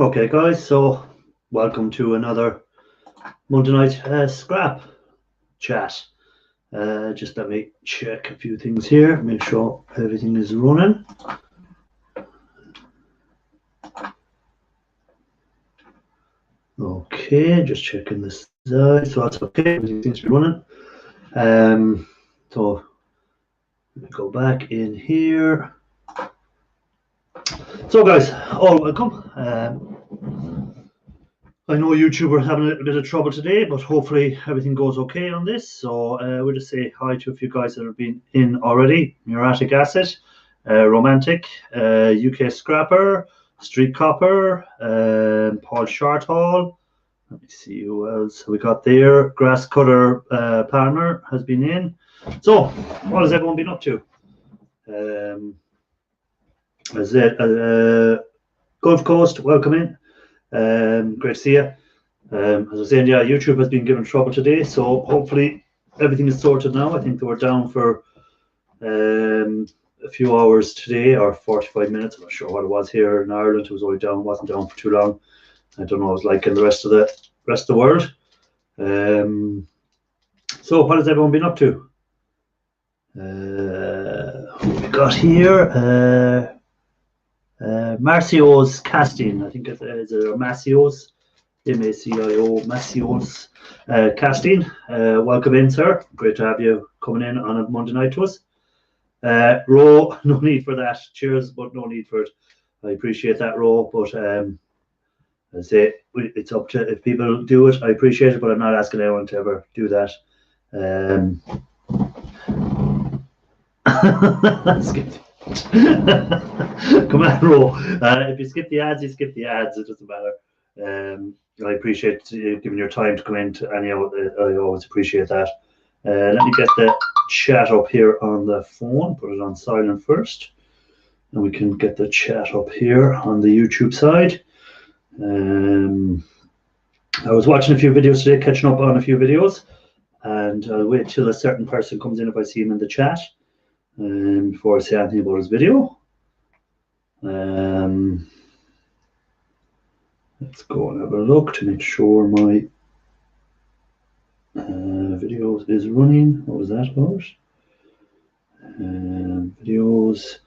Okay, guys, so welcome to another Monday night scrap chat. Just let me check a few things here, make sure everything is running. Okay, just checking this side, so that's okay, everything seems to be running. So let me go back in here. So guys, all welcome. I know YouTube are having a little bit of trouble today, but hopefully everything goes okay on this. So we'll just say hi to a few guys that have been in already. Muriatic Acid, Romantic, UK Scrapper, Street Copper, Paul Shorthall. Let me see who else we got there. Grass Cutter Palmer has been in. So what has everyone been up to? As Gulf Coast, welcome in. Great to see you. As I was saying, yeah, YouTube has been given trouble today, so hopefully everything is sorted now. I think they were down for a few hours today, or 45 minutes. I'm not sure what it was here in Ireland. It was only down, wasn't down for too long. I don't know what it was like in the rest of the world. So what has everyone been up to? Who we got here? Marcio's casting. I think it's Marcio's. MACIO Macio's casting. Welcome in, sir. Great to have you coming in on a Monday night to us. Ro, no need for that. Cheers, but no need for it. I appreciate that, Ro, but I say it's up to, if people do it, I appreciate it, but I'm not asking anyone to ever do that. Come on, Ro. If you skip the ads, you skip the ads. It doesn't matter. I appreciate you giving your time to come in. Anyhow, I always appreciate that. Let me get the chat up here on the phone. Put it on silent first, and we can get the chat up here on the YouTube side. I was watching a few videos today, catching up on a few videos, and I'll wait till a certain person comes in if I see him in the chat before I say anything about his video. Let's go and have a look to make sure my video is running. What was that about? Videos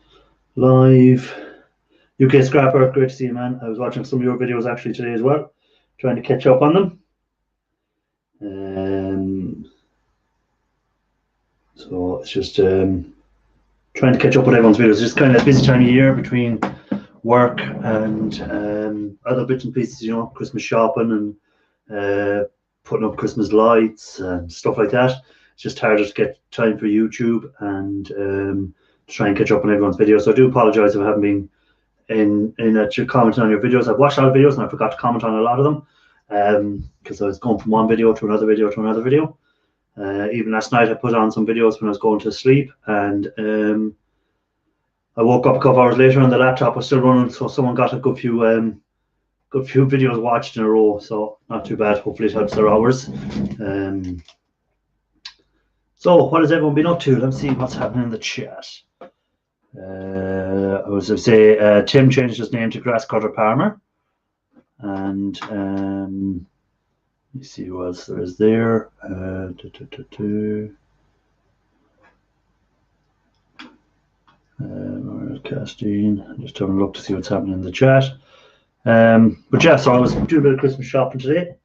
live. UK Scrapper, great to see you, man. I was watching some of your videos actually today as well, trying to catch up on them. So it's just trying to catch up with everyone's videos. It's just kind of a busy time of year between work and other bits and pieces, you know, Christmas shopping and putting up Christmas lights and stuff like that. It's just harder to get time for YouTube and to try and catch up on everyone's videos. So I do apologize if I haven't been in commenting on your videos. I've watched a lot of videos and I forgot to comment on a lot of them because I was going from one video to another video to another video. Even last night I put on some videos when I was going to sleep, and I woke up a couple hours later and the laptop was still running, so someone got a good few videos watched in a row, so not too bad. Hopefully it helps their hours. So what has everyone been up to? Let's see what's happening in the chat. I was going to say Tim changed his name to Grass Cutter Palmer, and let me see who else there is there. Casting. Just having a look to see what's happening in the chat. But yeah, so I was doing a bit of Christmas shopping today,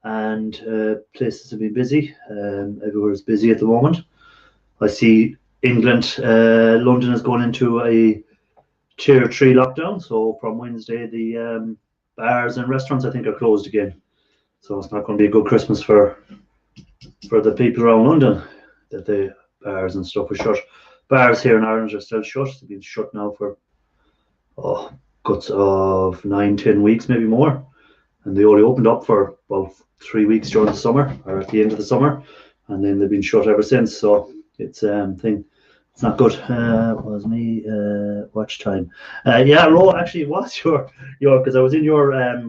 and places have been busy. Everywhere is busy at the moment. I see England, London is going into a tier 3 lockdown. So from Wednesday, the bars and restaurants I think are closed again. So it's not going to be a good Christmas for the people around London, that the bars and stuff are shut. Bars here in Ireland are still shut. They've been shut now for guts of 9-10 weeks, maybe more. And they only opened up for about 3 weeks during the summer, or at the end of the summer, and then they've been shut ever since. So it's it's not good. Was me watch time? Yeah, Ro, actually it was your because I was in your I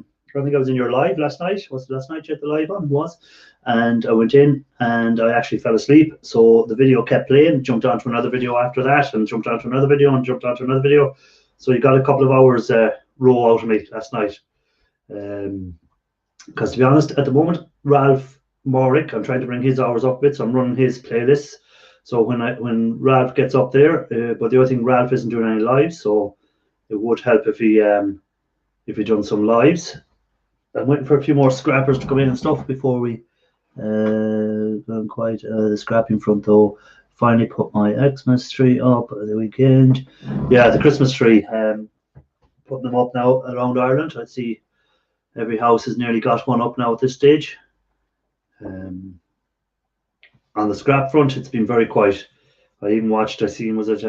think I was in your live last night. Was it last night you had the live on? It was. And I went in and I actually fell asleep. So the video kept playing, jumped onto another video after that, and jumped onto another video and jumped onto another video. So you got a couple of hours row out of me last night. Because to be honest, at the moment, Ralph Morick, I'm trying to bring his hours up a bit, so I'm running his playlists. So when Ralph gets up there, but the other thing, Ralph isn't doing any lives, so it would help if he done some lives. I'm waiting for a few more scrappers to come in and stuff before we gone quite the scrapping front though. Finally put my Xmas tree up at the weekend. Yeah, the Christmas tree. Putting them up now around Ireland. I see every house has nearly got one up now at this stage. On the scrap front, it's been very quiet. I even watched, I seen, was it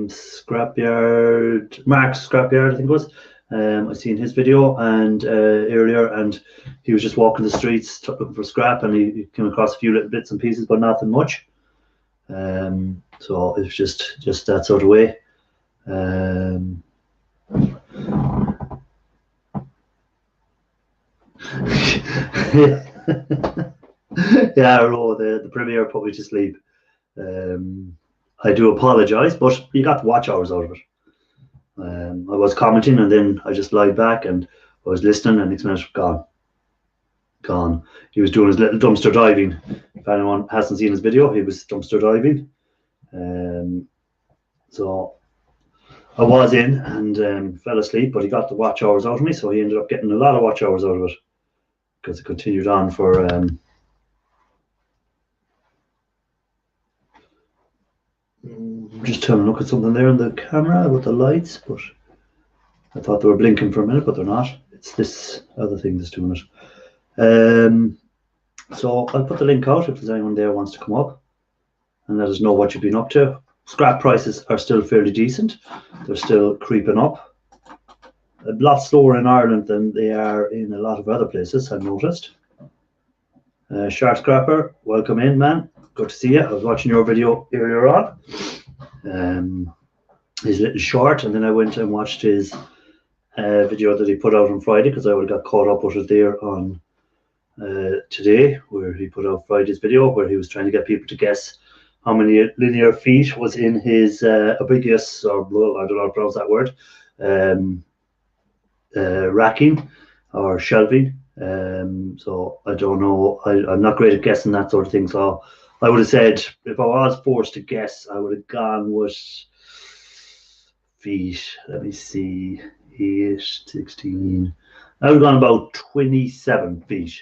Scrapyard, Mark's Scrapyard, I think it was. I seen his video and earlier, and he was just walking the streets looking for scrap, and he came across a few little bits and pieces, but nothing much. So it's just that sort of way. Yeah, the Premier put me to sleep. I do apologise, but you got the watch hours out of it. I was commenting and then I just lied back and I was listening, and next minute gone. He was doing his little dumpster diving. If anyone hasn't seen his video, he was dumpster diving. So I was in and fell asleep, but he got the watch hours out of me, so he ended up getting a lot of watch hours out of it because it continued on for just having a look at something there on the camera with the lights, but I thought they were blinking for a minute, but they're not. It's this other thing that's doing it. So I'll put the link out if there's anyone there who wants to come up and let us know what you've been up to. Scrap prices are still fairly decent. They're still creeping up. A lot slower in Ireland than they are in a lot of other places, I've noticed. Shark Scrapper, welcome in, man. Good to see you. I was watching your video earlier on. His little short, and then I went and watched his video that he put out on Friday, because I would have got caught up with it there on today, where he put out Friday's video where he was trying to get people to guess how many linear feet was in his ambiguous, or I don't know how to pronounce that word, racking or shelving. So I don't know. I'm not great at guessing that sort of thing. So I would have said, if I was forced to guess, I would have gone with feet. Let me see. 8, 16. I would have gone about 27 feet.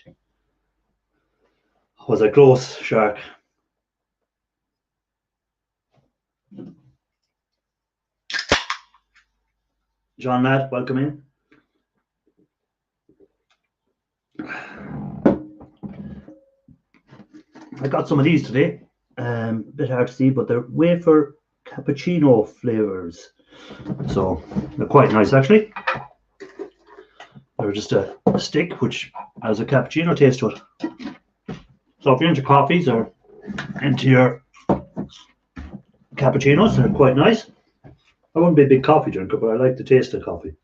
Was I close, Shark? John Ladd, welcome in. I got some of these today. A bit hard to see, but they're wafer cappuccino flavors. So they're quite nice, actually. They're just a stick which has a cappuccino taste to it. So if you're into coffees or into your cappuccinos, they're quite nice. I wouldn't be a big coffee drinker, but I like the taste of coffee.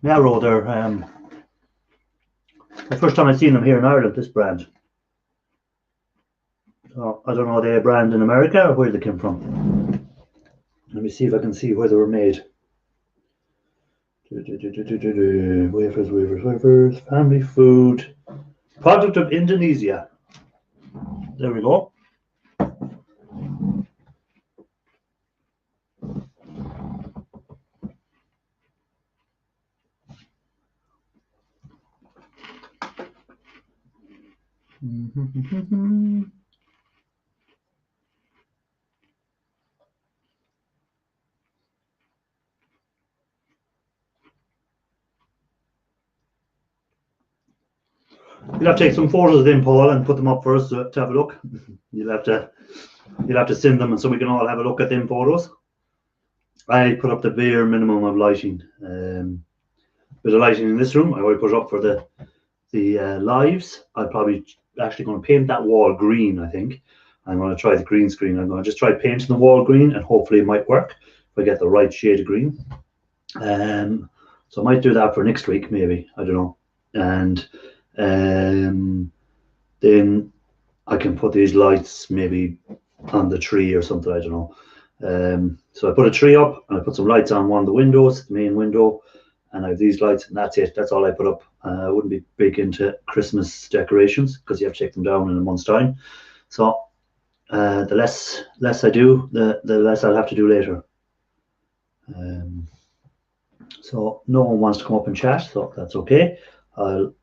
Narrow, they're the first time I've seen them here in Ireland, this brand. So I don't know, are they a brand in America or where they came from? Let me see if I can see where they were made. Wafers, family food, product of Indonesia. There we go. You'll have to take some photos of them, Paul, and put them up for us to have a look. You'll have to send them, and so we can all have a look at them photos. I put up the bare minimum of lighting. Bit of lighting in this room. I already put it up for the lives. I'm probably actually going to paint that wall green. I think I'm going to try the green screen. I'm going to just try painting the wall green, and hopefully it might work if I get the right shade of green. So I might do that for next week, maybe. I don't know. And then I can put these lights maybe on the tree or something, I don't know. So I put a tree up and I put some lights on one of the windows, the main window, and I have these lights, and that's it. That's all I put up. I wouldn't be big into Christmas decorations because you have to take them down in a month's time. So the less I do, the less I'll have to do later. So no one wants to come up and chat, so that's okay. I'll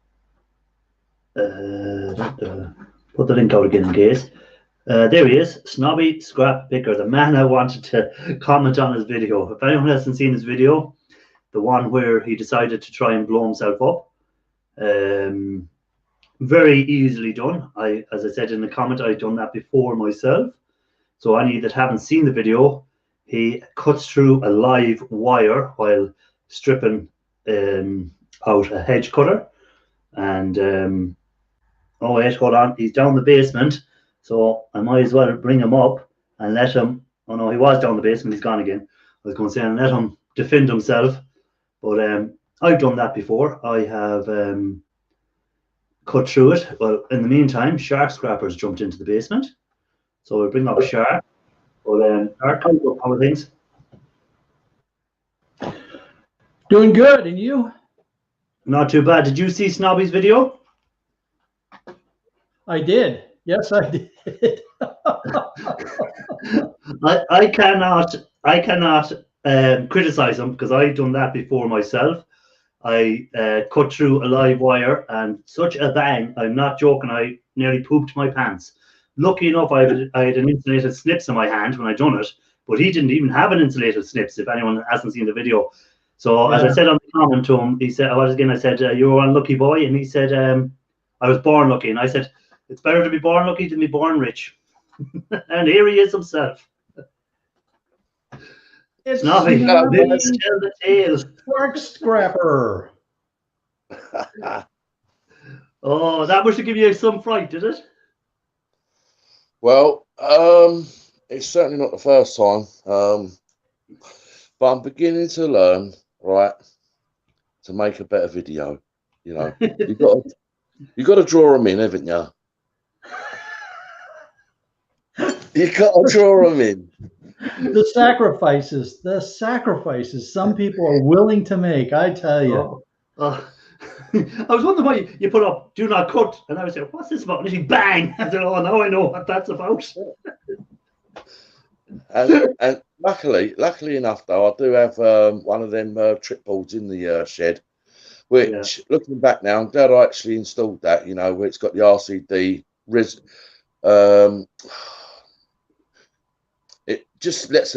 put the link out again in case. There he is, Snobby Scrap Picker, the man I wanted to comment on his video. If anyone hasn't seen his video, the one where he decided to try and blow himself up, very easily done. As I said in the comment, I've done that before myself. So any that haven't seen the video, he cuts through a live wire while stripping out a hedge cutter. And oh wait, hold on, he's down the basement. So I might as well bring him up and let him, oh no, he was down the basement, he's gone again. I was going to say, and let him defend himself. But I've done that before. I have cut through it. Well, in the meantime, Shark Scrappers jumped into the basement. So we'll bring up Shark. But Shark, how are things? Doing good, and you? Not too bad. Did you see Snobby's video? I did. Yes, I did. I cannot criticize him because I've done that before myself. I cut through a live wire and such a bang. I'm not joking. I nearly pooped my pants. Lucky enough, I had an insulated snips in my hand when I done it, but he didn't even have an insulated snips. If anyone hasn't seen the video, so as I said on the comment to him, he said, "What again?" I said, "You're one lucky boy," and he said, "I was born lucky," and I said, "It's better to be born lucky than be born rich." And here he is himself. It's Snobby, let's tell the tale. Shark Scrapper. Oh, that must have given you some fright, did it? Well, it's certainly not the first time, but I'm beginning to learn, right, to make a better video. You know, you got to draw them in, haven't you? You got to draw them in. The sacrifices some people are willing to make, I tell you. I was wondering why you put up "do not cut," and I was like, "What's this about?" And she bang! I said, "Oh, now I know what that's about." And luckily enough, though, I do have one of them trip boards in the shed, which, looking back now, I'm glad I actually installed that. You know, where it's got the RCD it just lets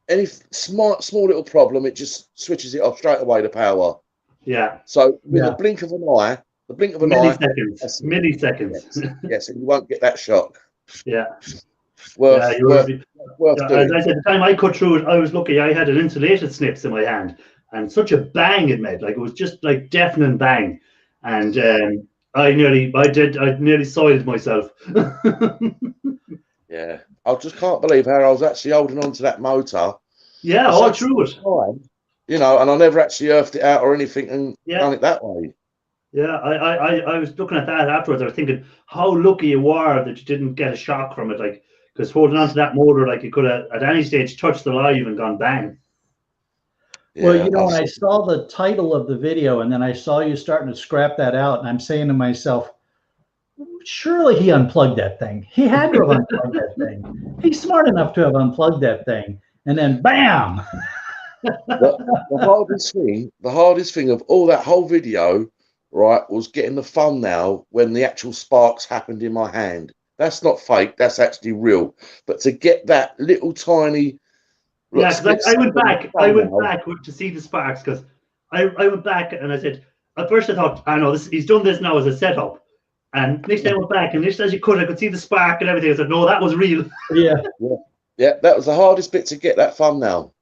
any small little problem, it just switches it off straight away, the power. Yeah. So with a blink of an eye, milliseconds. Yes, and you won't get that shock. Yeah. Worth doing. As I said, the time I cut through it, I was lucky. I had an insulated snips in my hand, and such a bang it made. Like, it was just like deafening bang, and I nearly soiled myself. Yeah, I just can't believe how I was actually holding on to that motor. Yeah, all through it. You know, and I never actually earthed it out or anything and done it that way. Yeah, I was looking at that afterwards. I was thinking how lucky you were that you didn't get a shock from it, like, because holding onto that motor, like, you could have at any stage touched the live and gone bang. Yeah, well, you know, when I saw the title of the video and then I saw you starting to scrap that out, and I'm saying to myself, surely he unplugged that thing. He had to have unplugged that thing. He's smart enough to have unplugged that thing. And then bam! The hardest thing of all that whole video, right, was getting the thumbnail when the actual sparks happened in my hand. That's not fake, that's actually real. But to get that little tiny... Yeah, because I went back to see the sparks, because I went back and I said, at first I thought, I know he's done this now as a setup. And next time I went back, and just as you could, I could see the spark and everything. I said, no, that was real. Yeah. Yeah, that was the hardest bit to get, that thumbnail.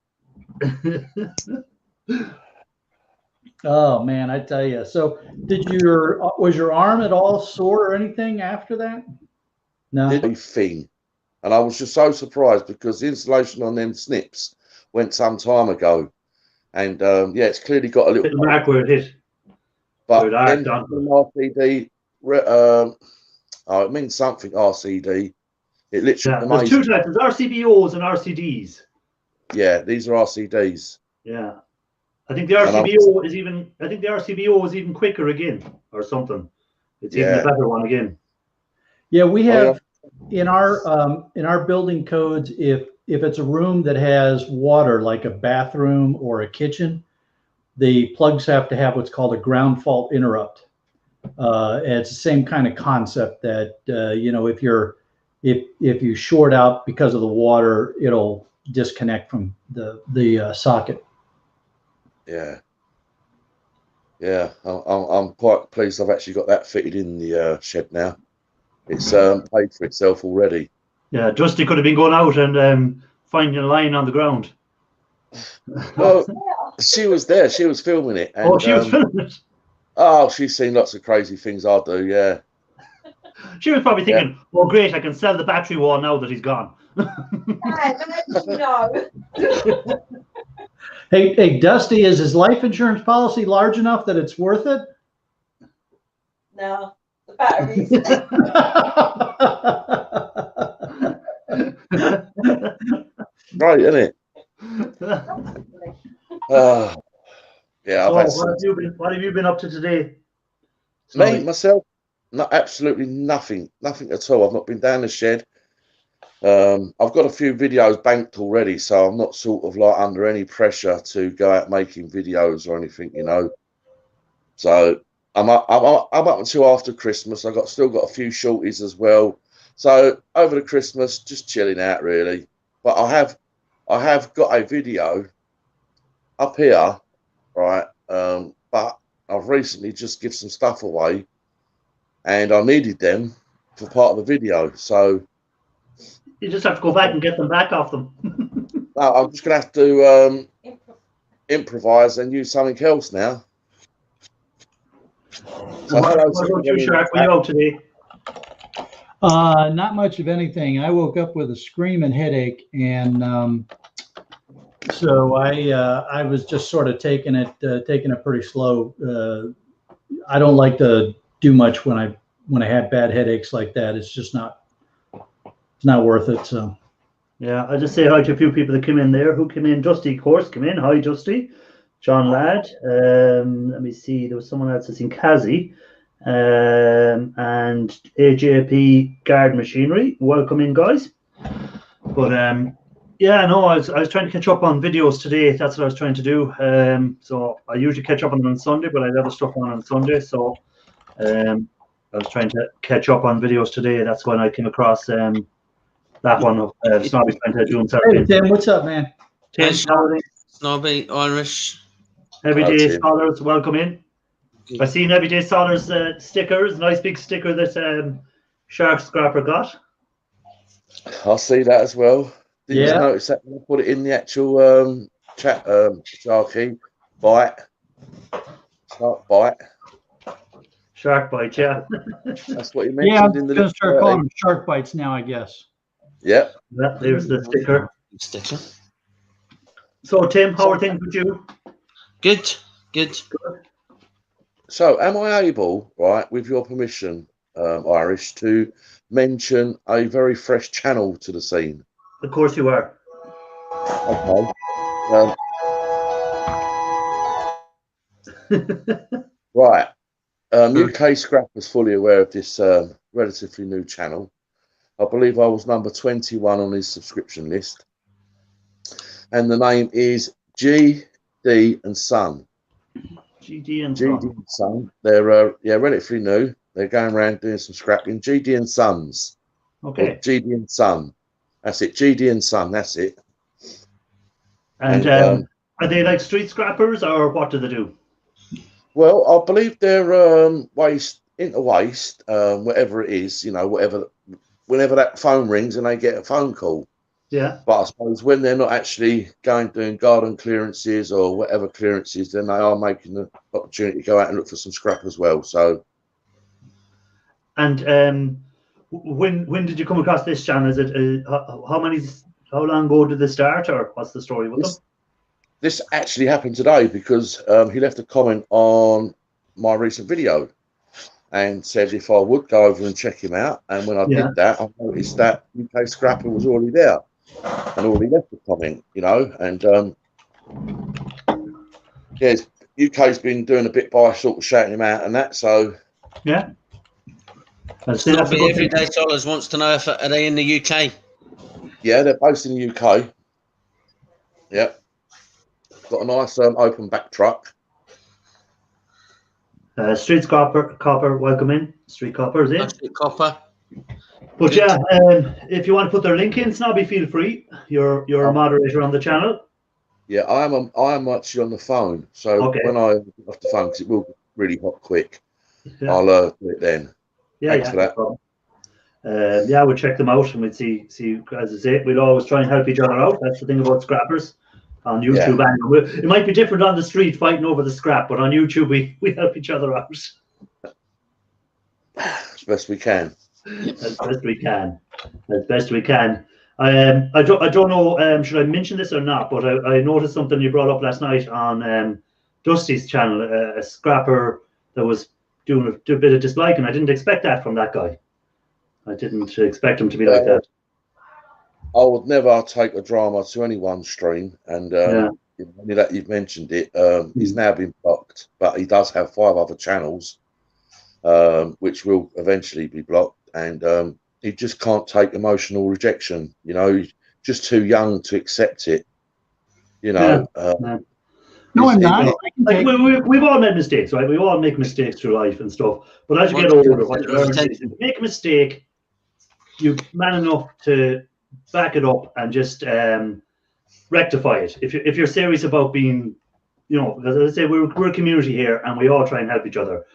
Oh man, I tell you. So was your arm at all sore or anything after that? No. Thing. And I was just so surprised because the installation on them snips went some time ago. And yeah, it's clearly got a little mark where it hit. But then RCD Oh, it means something, RCD. It literally Yeah, there's two amazing. types. There's RCBOs and RCDs. Yeah, these are RCDs. Yeah. I think the RCBO is even. I think the RCBO is even quicker again, or something. It's even a better one again. Yeah, we have in our building codes. If it's a room that has water, like a bathroom or a kitchen, the plugs have to have what's called a ground fault interrupt. It's the same kind of concept that you know, if you short out because of the water, it'll disconnect from the socket. Yeah. Yeah, I'm quite pleased I've actually got that fitted in the shed now. It's paid for itself already. Yeah, Dusty could have been going out and finding a line on the ground. Well, she was there. She was filming it. And, she was filming it. Oh, she's seen lots of crazy things I do, yeah. She was probably thinking, "Oh, great! I can sell the battery wall now that he's gone." No. Hey, Dusty, is his life insurance policy large enough that it's worth it? No, the batteries. Right, isn't it? Yeah. What have you been up to today? Me, myself, absolutely nothing at all. I've not been down the shed. I've got a few videos banked already, so I'm not sort of like under any pressure to go out making videos or anything, you know. So I'm up until after Christmas. I've still got a few shorties as well. So over the Christmas, just chilling out really. But I have got a video up here, right? But I've recently just given some stuff away, and I needed them for part of the video. So you just have to go back and get them back off them. No, I'm just gonna have to improvise and use something else now. So what about you, Shark? What are you out today? Not much of anything. I woke up with a screaming headache, and so I was just sort of taking it pretty slow. I don't like to do much when I have bad headaches like that. It's just not worth it. So yeah, I just say hi to a few people that came in there. Who came in? Dusty, of course, came in. Hi, Dusty. John Ladd. Let me see. There was someone else that's in Kazi. And AJP Guard Machinery. Welcome in, guys. But yeah, no, I was trying to catch up on videos today. That's what I was trying to do. So I usually catch up on them on Sunday, but I have other stuff on Sunday. So I was trying to catch up on videos today. That's when I came across that one of Snobby trying to do himself. Hey, Tim, what's up, man? Tim, Snobby, Irish. Everyday Scholars, welcome in. I've seen Everyday Scholars stickers, nice big sticker that Shark Scrapper got. I see that as well. Didn't you notice that when I put it in the actual chat, Sharky? Bite. Shark bite. Shark bite, yeah. That's what he mentioned. Yeah, I'm in the going to start calling them shark bites now, I guess. Yep. Yeah, there's the sticker. So, Tim, how are things with you? Good. So, am I able, right, with your permission, Irish, to mention a very fresh channel to the scene? Of course you are. Okay. Right. UK Scrapper's fully aware of this relatively new channel. I believe I was number 21 on his subscription list. And the name is GD and Son. GD and Son. They're relatively new. They're going around doing some scrapping. GD and Sons. Okay. GD and Son. That's it. GD and Son. That's it. And are they like street scrappers, or what do they do? Well, I believe they're waste, whatever it is, you know, whenever that phone rings and they get a phone call. Yeah. But I suppose when they're not actually doing garden clearances or whatever clearances, then they are making the opportunity to go out and look for some scrap as well. So. And when did you come across this channel? Is it how long ago did they start, or what's the story with them? This actually happened today because he left a comment on my recent video, and said if I would go over and check him out. And when I did that, I noticed that UK Scrapper was already there and already left a comment, you know. And yeah, UK's been doing a bit by sort of shouting him out and that. So yeah. Snobby Everyday Dollars wants to know if are they in the UK? Yeah, they're based in the UK. Yeah, got a nice open back truck. Street Copper, welcome in. Street Copper, is it? Street Copper. But good. Yeah, if you want to put their link in, Snobby, feel free. You're a moderator on the channel. Yeah, I am actually on the phone. So when I get off the phone, because it will be really hot quick, I'll do it then. Thanks for that. Yeah, we'll check them out and we'll see. As I say, we'll always try and help each other out. That's the thing about scrappers on YouTube. And it might be different on the street fighting over the scrap, but on YouTube we help each other out as best we can. As best we can. As best we can. I don't know. Should I mention this or not? But I noticed something you brought up last night on Dusty's channel. A scrapper that was doing a bit of disliking. I didn't expect that from that guy. I didn't expect him to be like that. I would never take a drama to anyone's stream, and only that you've mentioned it. He's now been blocked, but he does have 5 other channels, which will eventually be blocked, and he just can't take emotional rejection. You know, he's just too young to accept it. You know. No, I'm not. Like, we've all made mistakes, right? We all make mistakes through life and stuff. But as you get older, what you learn is if you make a mistake, you're man enough to back it up and just rectify it. If you're serious about being, you know, as I say, we're a community here and we all try and help each other.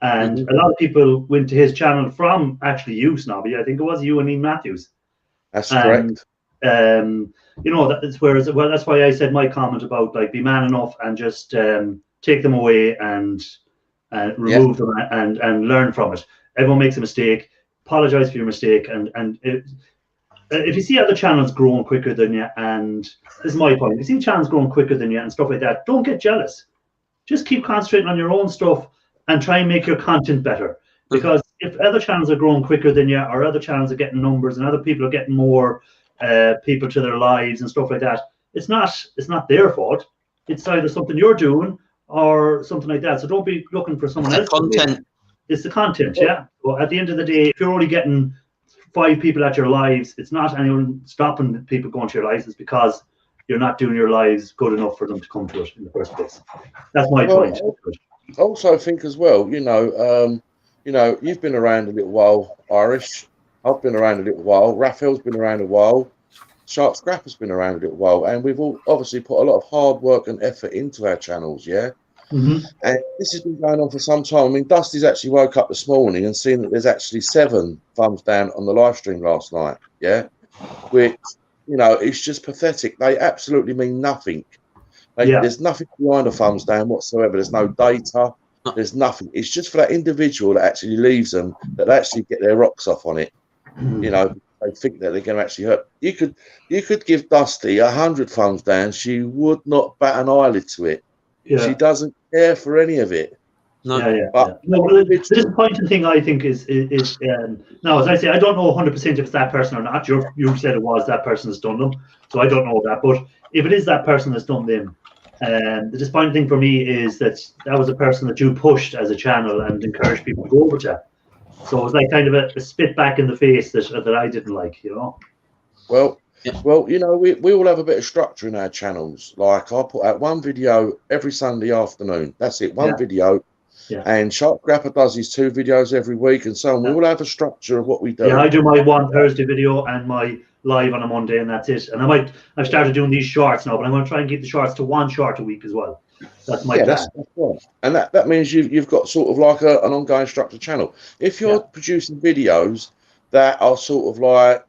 And a lot of people went to his channel from actually you, Snobby. I think it was you and Ian Matthews. That's correct. You know, that's why I said my comment about like be man enough and just take them away and remove them and learn from it. Everyone makes a mistake. Apologize for your mistake, and if you see other channels growing quicker than you, and this is my point, if you see channels growing quicker than you and stuff like that, don't get jealous. Just keep concentrating on your own stuff and try and make your content better. Because if other channels are growing quicker than you, or other channels are getting numbers, and other people are getting more people to their lives and stuff like that, it's not their fault. It's either something you're doing or something like that. So don't be looking for someone else. Content. It's the content, yeah. Well, at the end of the day, if you're only getting 5 people at your lives, it's not anyone stopping people going to your lives. It's because you're not doing your lives good enough for them to come to it in the first place. That's my point. I also think as well, you know, you've been around a little while, Irish. I've been around a little while. Raphael's been around a while. Sharp Scrapper's been around a little while, and we've all obviously put a lot of hard work and effort into our channels, yeah. And this has been going on for some time. I mean, Dusty's actually woke up this morning and seen that there's actually 7 thumbs down on the live stream last night. Yeah, which, you know, it's just pathetic. They absolutely mean nothing. There's nothing behind a thumbs down whatsoever. There's no data. There's nothing. It's just for that individual that actually leaves them, that they actually get their rocks off on it. You know, they think that they're going to actually hurt. You could give Dusty 100 thumbs down. She would not bat an eyelid to it. She doesn't care for any of it. No, the disappointing thing I think is now, as I say, I don't know 100% if it's that person or not. You said it was that person that's done them, so I don't know that. But if it is that person that's done them, the disappointing thing for me is that was a person that you pushed as a channel and encouraged people to go over to. So it was like kind of a spit back in the face that I didn't like, you know. Well, you know, we all have a bit of structure in our channels. Like I put out 1 video every Sunday afternoon. That's it, 1 video. And Sharp Scrapper does his 2 videos every week and so on. We all have a structure of what we do. Yeah, I do my 1 Thursday video and my live on a Monday, and that's it. And I've started doing these shorts now, but I'm going to try and keep the shorts to 1 short a week as well. That's my plan. That's right. And that means you've got sort of like an ongoing structured channel. If you're producing videos that are sort of like,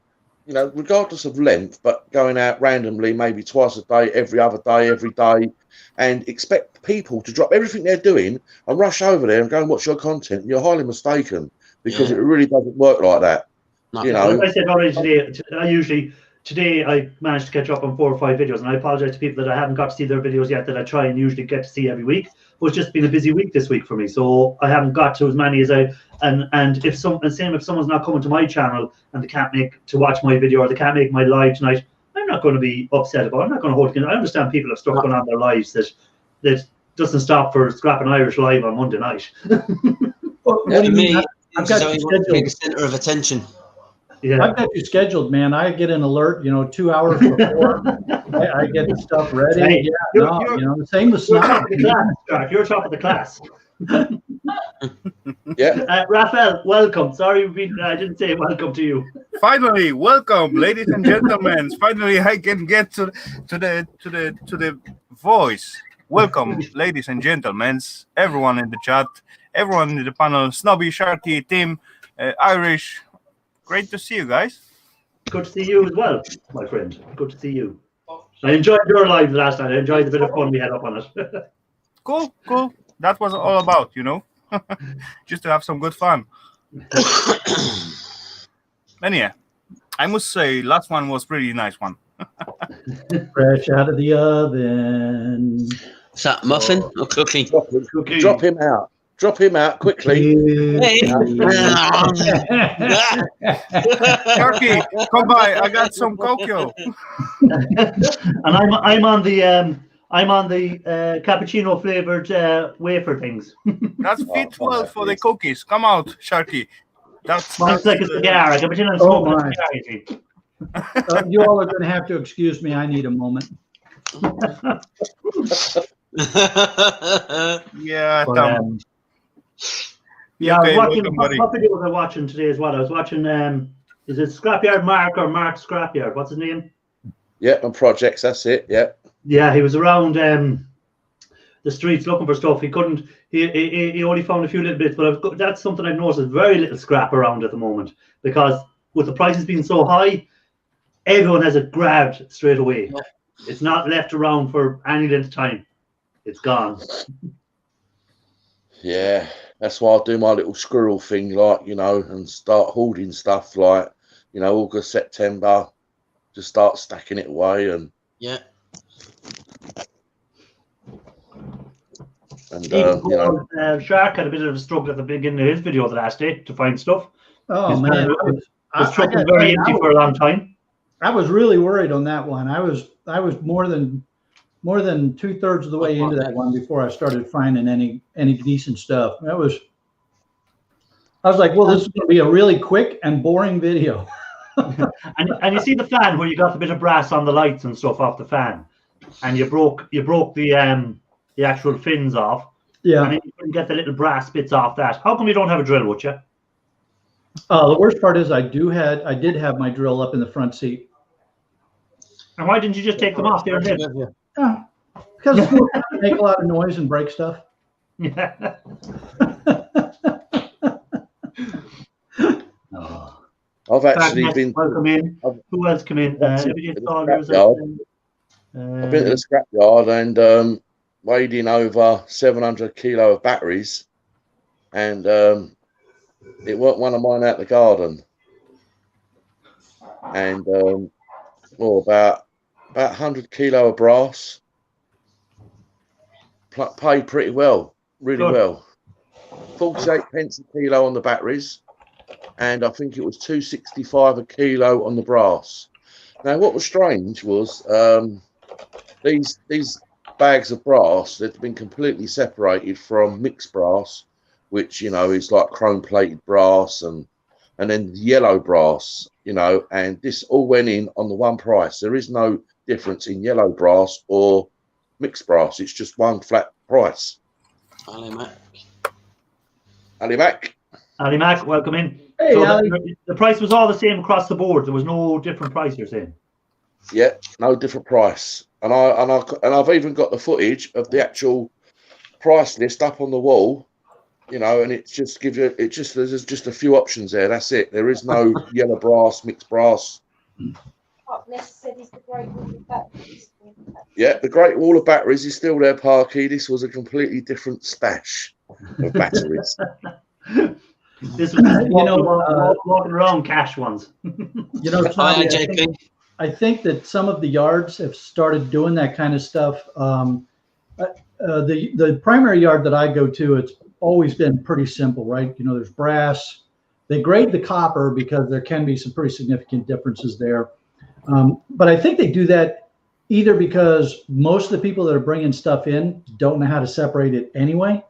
you know, regardless of length, but going out randomly, maybe twice a day, every other day, every day, and expect people to drop everything they're doing and rush over there and go and watch your content, you're highly mistaken, because it really doesn't work like that. You know, like I said already today, I usually today I managed to catch up on 4 or 5 videos, and I apologize to people that I haven't got to see their videos yet that I try and usually get to see every week. But it's just been a busy week this week for me, so I haven't got to as many as I. And if someone's not coming to my channel and they can't make to watch my video or they can't make my live tonight, I'm not going to be upset about it. I'm not going to hold it. I understand people have stuff going on in their lives that doesn't stop for Scrapping Irish live on Monday night. For me, I've got you scheduled. Center of attention. Yeah. I've got you scheduled, man. I get an alert, 2 hours before. I get the stuff ready. Hey, the same with Snap. You're top of the class. Yeah. Raphael, welcome. Sorry, I didn't say welcome to you. Finally, welcome, ladies and gentlemen. Finally, I can get to the voice. Welcome, ladies and gentlemen. Everyone in the chat, everyone in the panel, Snobby, Sharky, Tim, Irish. Great to see you guys. Good to see you as well, my friend. Good to see you. I enjoyed your live last night. I enjoyed the bit of fun we had up on it. Cool. That was all about, just to have some good fun. And yeah, I must say, last one was really nice one. Fresh out of the oven. Is that muffin or cookie? Drop him out. Drop him out quickly. Turkey, come by. I got some Kokyo. And I'm on the cappuccino flavored wafer things. That's fit well for the cookies. Come out, Sharky. That's like a cigar. A cappuccino and smoking a cigar. You all are going to have to excuse me. I need a moment. Yeah. Yeah, I was watching what video was I watching today as well. I was watching is it Scrapyard Mark or Mark Scrapyard? What's his name? Yeah, on projects, that's it. Yeah. Yeah, he was around the streets looking for stuff. He couldn't he only found a few little bits, but that's something I've noticed, very little scrap around at the moment, because with the prices being so high, everyone has it grabbed straight away. Yeah. It's not left around for any length of time. It's gone. Yeah, that's why I do my little squirrel thing, and start hoarding stuff August, September, just start stacking it away and yeah. And Shark had a bit of a struggle at the beginning of his video the last day to find stuff. Oh man, I was very empty for a long time. I was really worried on that one. I was more than 2/3 of the way into that one before I started finding any decent stuff. I was like, well, this is going to be a really quick and boring video. and you see the fan where you got the bit of brass on the lights and stuff off the fan, and you broke the actual fins off. Yeah. And you couldn't get the little brass bits off that. How come you don't have a drill, would you? The worst part is I did have my drill up in the front seat. And why didn't you just take them off there and then? Yeah, because it's going to make a lot of noise and break stuff. Yeah. I've actually been. Welcome in. Who else come in? I've been to the scrapyard and weighed in over 700 kilo of batteries, and it weren't one of mine out the garden, and about 100 kilo of brass. Paid pretty well, really well. 48 pence a kilo on the batteries, and I think it was 265 a kilo on the brass. Now, what was strange was these bags of brass, they'd been completely separated from mixed brass, which is like chrome plated brass, and then yellow brass, and this all went in on the one price. There is no difference in yellow brass or mixed brass. It's just one flat price. Ali Mac, welcome in. Hey, so the price was all the same across the board. There was no different price, you're saying? Yeah, no different price. And I've even got the footage of the actual price list up on the wall, and it just gives you there's just a few options there. That's it. There is no yellow brass, mixed brass. Yeah, the Great Wall of Batteries is still there, Parky. This was a completely different stash of batteries. This was walking around cash ones. Hi, JP. I think that some of the yards have started doing that kind of stuff. The primary yard that I go to, it's always been pretty simple, right? You know, there's brass. They grade the copper because there can be some pretty significant differences there. But I think they do that either because most of the people that are bringing stuff in don't know how to separate it anyway,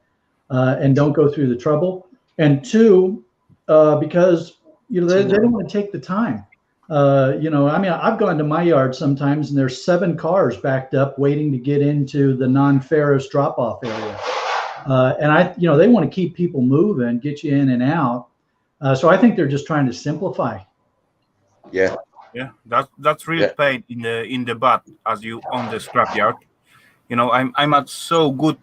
and don't go through the trouble. And two, because they don't want to take the time. I mean, I've gone to my yard sometimes, and there's 7 cars backed up waiting to get into the non-ferrous drop-off area. And they want to keep people moving, get you in and out. So I think they're just trying to simplify. Yeah. Yeah, that's real pain in the butt as you on the scrapyard. I'm at so good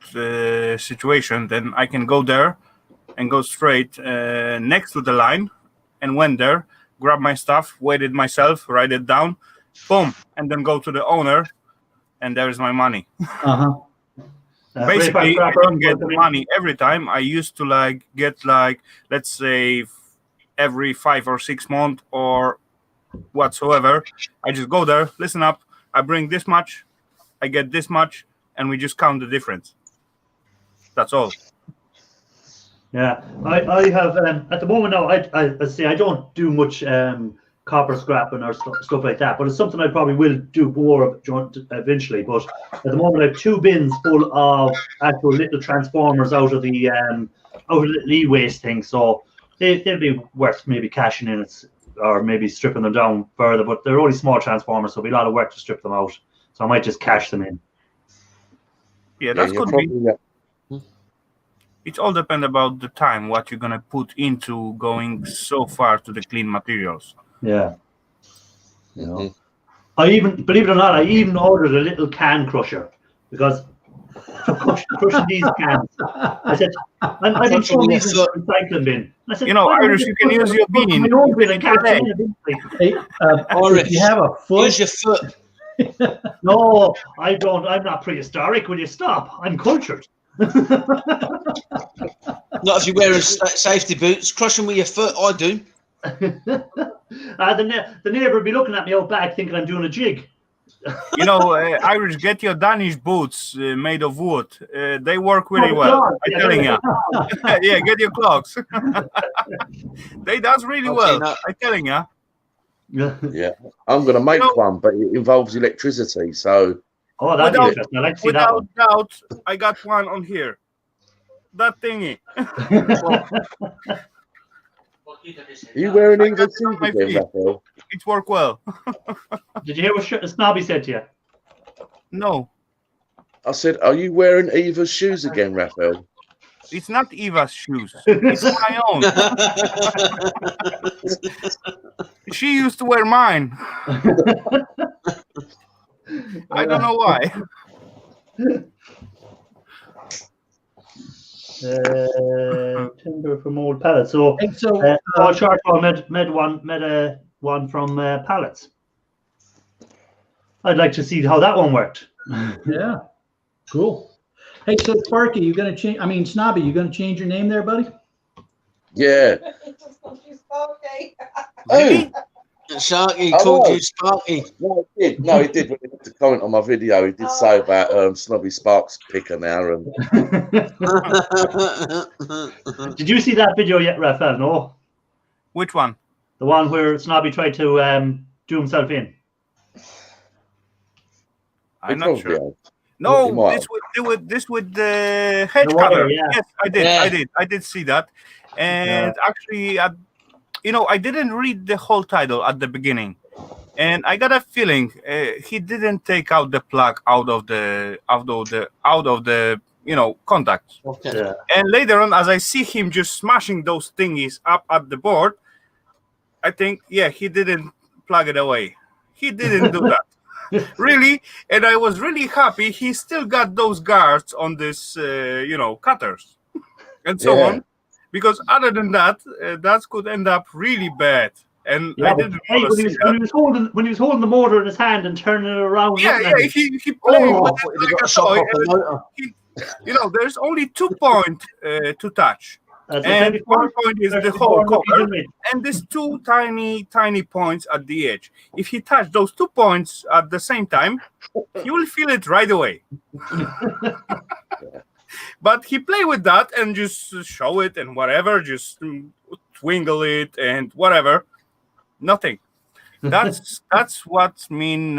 situation, then I can go there and go straight next to the line, and went there, grab my stuff, weigh it myself, write it down, boom, and then go to the owner, and there is my money. Basically, I don't get the money every time. I used to get let's say every 5 or 6 months or whatsoever. I just go there, listen up, I bring this much, I get this much, and we just count the difference. That's all. Yeah, I have at the moment now. I say I don't do much copper scrapping or stuff like that, but it's something I probably will do more eventually. But at the moment, I have 2 bins full of actual little transformers out of the little e-waste thing. So they'd be worth maybe cashing in it or maybe stripping them down further. But they're only small transformers, so it'll be a lot of work to strip them out. So I might just cash them in. Yeah, that's could be. It all depends about the time, what you're gonna put into going so far to the clean materials. Yeah. I even, believe it or not, I even ordered a little can crusher because crushing these cans. I said, I didn't throw these in the recycling bin. I said, Irish, you can use your bin. Hey, if you have a foot. Use your foot. No, I don't. I'm not prehistoric. Will you stop? I'm cultured. Not if you're wearing safety boots. Crush them with your foot. I do. The neighbour would be looking at me out back thinking I'm doing a jig. Irish, get your Danish boots made of wood. They work really well. I'm telling you. Yeah, get your clogs. They does really well. I'm telling you. Yeah, I'm going to make one, but it involves electricity. So, that'd be interesting. I'd like to see that one. Without doubt, I got one on here. That thingy. Are you wearing English shoes again, Raphael? It worked well. Did you hear what Snobby said to you? No. I said, are you wearing Eva's shoes again, Raphael? It's not Eva's shoes. It's my own. She used to wear mine. I don't know why. Timber from old pallets. So Paul Chartwell made one from pallets. I'd like to see how that one worked. Yeah, cool. Hey, so Sparky, you gonna change? I mean, Snobby, you gonna change your name there, buddy? Yeah. Really? Sharky called you Sparky. No, he did. No, he did. When he left a comment on my video, he did say about Snobby Sparks picker now. And did you see that video yet, Raphael? No. Which one? The one where Snobby tried to do himself in. I'm not sure. No, this with the hedge cutter. Yeah. Yes, I did. Yeah. I did see that, and actually, I didn't read the whole title at the beginning, and I got a feeling he didn't take out the plug out of the contact. Okay. Yeah. And later on, as I see him just smashing those thingies up at the board, I think, he didn't plug it away. He didn't do that. Really, and I was really happy he still got those guards on this cutters and so on, because other than that that could end up really bad, and I didn't when he was holding the motor in his hand and turning it around, he played with it like a toy, there's only 2 points to touch. And one point is the whole cover, and these two tiny points at the edge. If he touch those 2 points at the same time, he will feel it right away. But he play with that and just show it and whatever, just twingle it and whatever. Nothing. That's what mean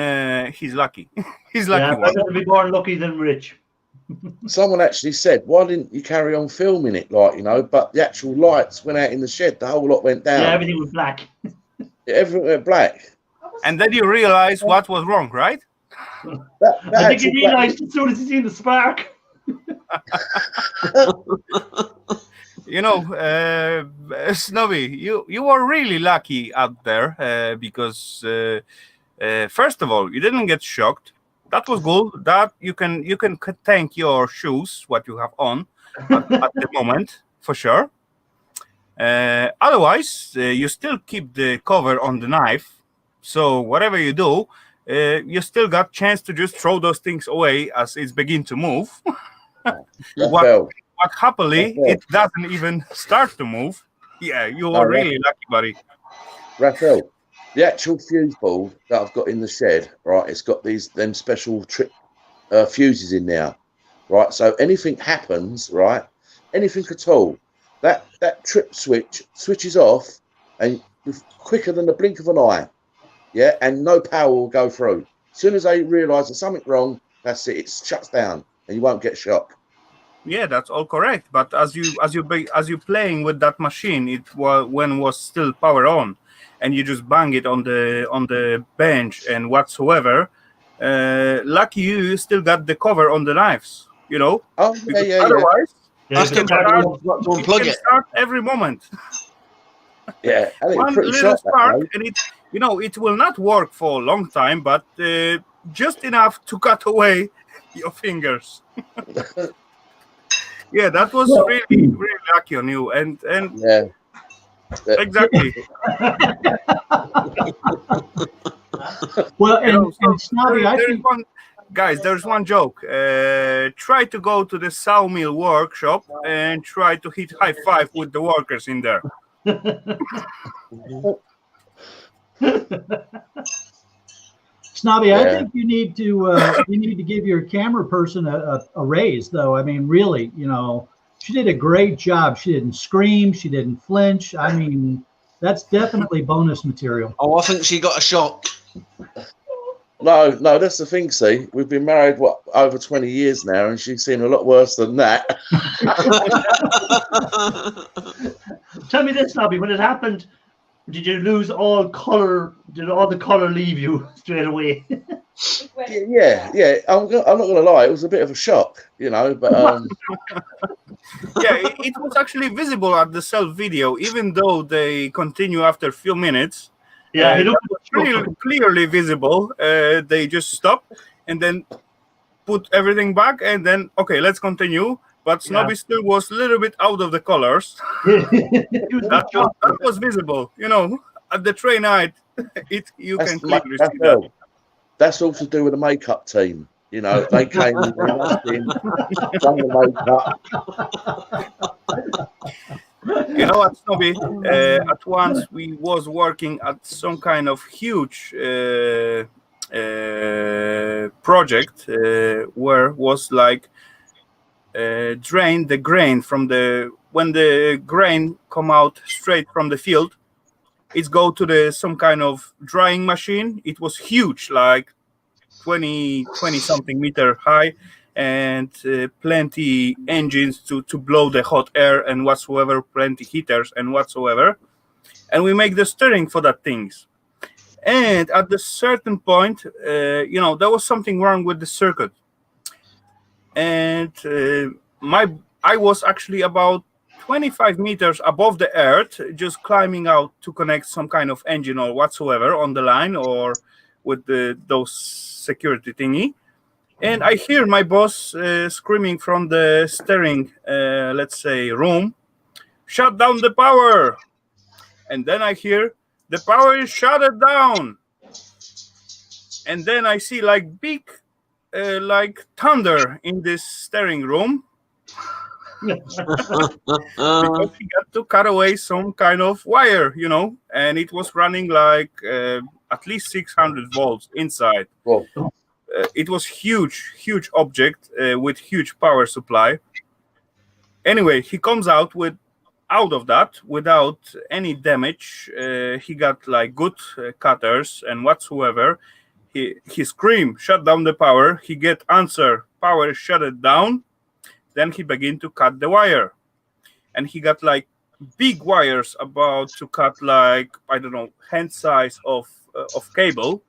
he's lucky. He's lucky. Yeah, better to be born lucky than rich. Someone actually said, "Why didn't you carry on filming it?" Like, you know, but the actual lights went out in the shed. The whole lot went down. Yeah, everything was black. Everything went black. And then you realize what was wrong, right? I think he realized as soon as he seen the spark. You know, Snobby, you were really lucky out there because first of all, you didn't get shocked. That was good. That you can thank your shoes, what you have on at the moment, for sure. Otherwise, you still keep the cover on the knife. So whatever you do, you still got chance to just throw those things away as it's begin to move. But happily, it doesn't even start to move. Yeah, you were really lucky, buddy. Raphael, the actual fuse board that I've got in the shed, right, it's got them special fuses in there, right? So anything happens, right, anything at all, that trip switch switches off and quicker than the blink of an eye, yeah, and no power will go through. As soon as they realise there's something wrong, that's it. It shuts down and you won't get shocked. Yeah, that's all correct. But as you playing with that machine, it was still power on, and you just bang it on the bench and whatsoever. Lucky you still got the cover on the knives. You know. Oh yeah. Otherwise, I still got to unplug it. Start every moment. Yeah, one little spark, and it will not work for a long time, but just enough to cut away your fingers. Yeah, that was really lucky on you, and yeah, exactly. Well, and Snobby, I think, there's one joke. Try to go to the sawmill workshop and try to hit high five with the workers in there. Snobby, I think you need to give your camera person a raise, though. I mean, really, she did a great job. She didn't scream. She didn't flinch. I mean, that's definitely bonus material. Oh, I think she got a shock. No, that's the thing. See, we've been married over 20 years now, and she's seen a lot worse than that. Tell me this, Snobby, when it happened, did you lose all color? Did all the color leave you straight away? Yeah. I'm not gonna lie, it was a bit of a shock, but yeah, it was actually visible at the self video, even though they continue after a few minutes. Yeah, it looked clearly visible. They just stop and then put everything back, and then okay, let's continue. But Snobby still was a little bit out of the colors. that was visible, at the train night. You can clearly see that. That's all to do with the makeup team. They came in, done the makeup. You know what, Snobby? At once we was working at some kind of huge project where was like drain the grain when the grain come out straight from the field, it go to some kind of drying machine. It was huge, like 20 something meter high, and plenty engines to blow the hot air and whatsoever, plenty heaters and whatsoever, and we make the steering for that things. And at the certain point, there was something wrong with the circuit. And I was actually about 25 meters above the earth, just climbing out to connect some kind of engine or whatsoever on the line or with those security thingy. And I hear my boss screaming from the steering, let's say, room, "Shut down the power!" And then I hear, "The power is shut down!" And then I see like big like thunder in this steering room. because he got to cut away some kind of wire, you know, and it was running like at least 600 volts inside. Well, It was huge object with huge power supply. Anyway, he comes out of that without any damage. He got like good cutters and whatsoever. He scream, shut down the power. He get answer, power shut it down. Then he begin to cut the wire, and he got like big wires about to cut like, I don't know, hand size of cable.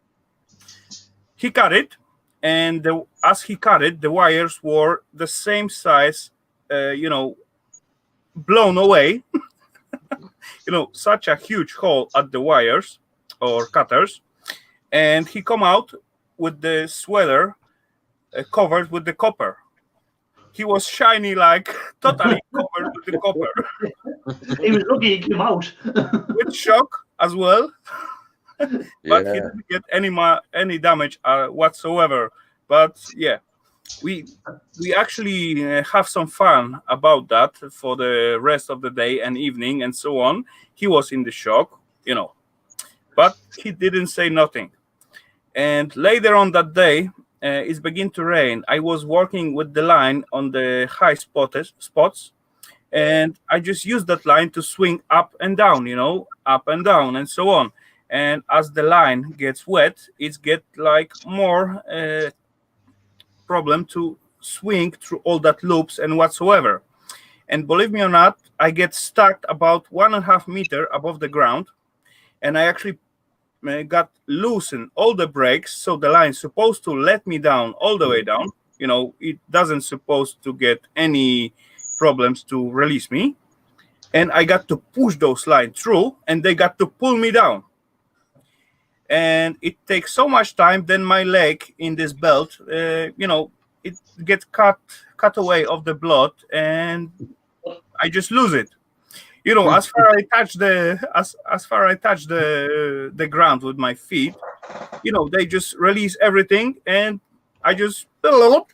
He cut it, and as he cut it, the wires were the same size, you know, blown away. You know, such a huge hole at the wires or cutters. And he come out with the sweater covered with the copper. He was shiny, like totally covered with the copper. He was lucky he came out. With shock as well. But he didn't get any damage whatsoever. But yeah, we actually have some fun about that for the rest of the day and evening and so on. He was in the shock, you know, but he didn't say nothing. And later on that day, it began to rain. I was working with the line on the high spots, and I just used that line to swing up and down, you know, up and down and so on. And as the line gets wet, it gets like more problem to swing through all that loops and whatsoever. And believe me or not, I get stuck about 1.5 meters above the ground, and I actually got loosened all the brakes, so the line's supposed to let me down all the way down. You know, it doesn't supposed to get any problems to release me. And I got to push those lines through, and they got to pull me down. And it takes so much time, then my leg in this belt, you know, it gets cut away of the blood, and I just lose it. You know, as far I touch the ground with my feet, you know, they just release everything, and I just fall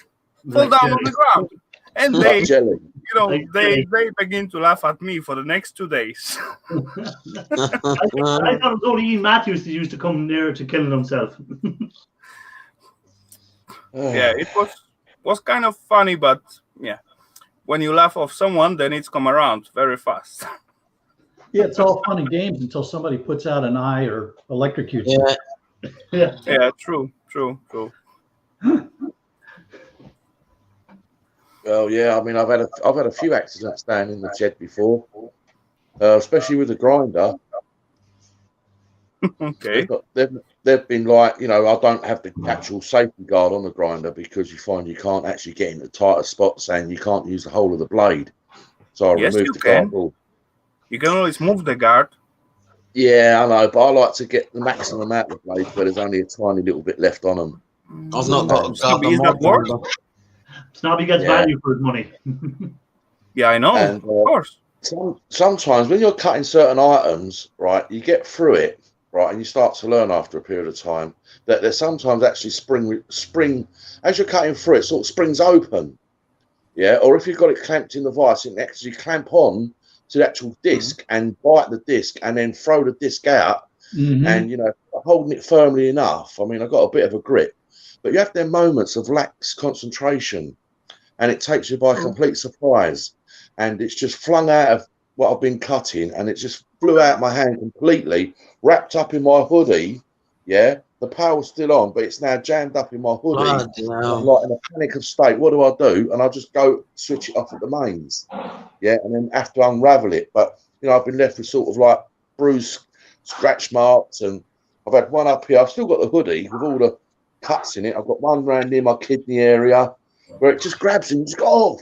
down on the ground. And they, you know, they begin to laugh at me for the next 2 days. I thought it was only Ian Matthews that used to come near to killing himself. Yeah, it was kind of funny, but yeah, when you laugh off someone, then it's come around very fast. Yeah, it's all fun and games until somebody puts out an eye or electrocutes you. Yeah, true. Well, yeah, I mean, I've had a few accidents down in the shed before, especially with the grinder. Okay. They've been like, you know, I don't have the actual safety guard on the grinder because you find you can't actually get into tighter spots and you can't use the whole of the blade. So I removed the guard ball. You can always move the guard. Yeah, I know, but I like to get the maximum amount of blades where there's only a tiny little bit left on them. I've not got a guard on that works. Snobby gets value for his money. Yeah, I know. And, of course. Sometimes when you're cutting certain items, right, you get through it, right, and you start to learn after a period of time that there's sometimes actually spring as you're cutting through it, sort of springs open. Yeah, or if you've got it clamped in the vise, it actually clamp on to the actual disc and bite the disc and then throw the disc out. And, you know, holding it firmly enough. I mean, I've got a bit of a grip, but you have them moments of lax concentration and it takes you by complete surprise. And it's just flung out of what I've been cutting and it just flew out my hand completely, wrapped up in my hoodie. Yeah, the power's still on, but it's now jammed up in my hoodie. I'm like in a panic of state. What do I do? And I just go switch it off at the mains. Yeah, and then have to unravel it. But, you know, I've been left with sort of like bruised scratch marks, and I've had one up here. I've still got the hoodie with all the cuts in it. I've got one round near my kidney area where it just grabs and just go, oh.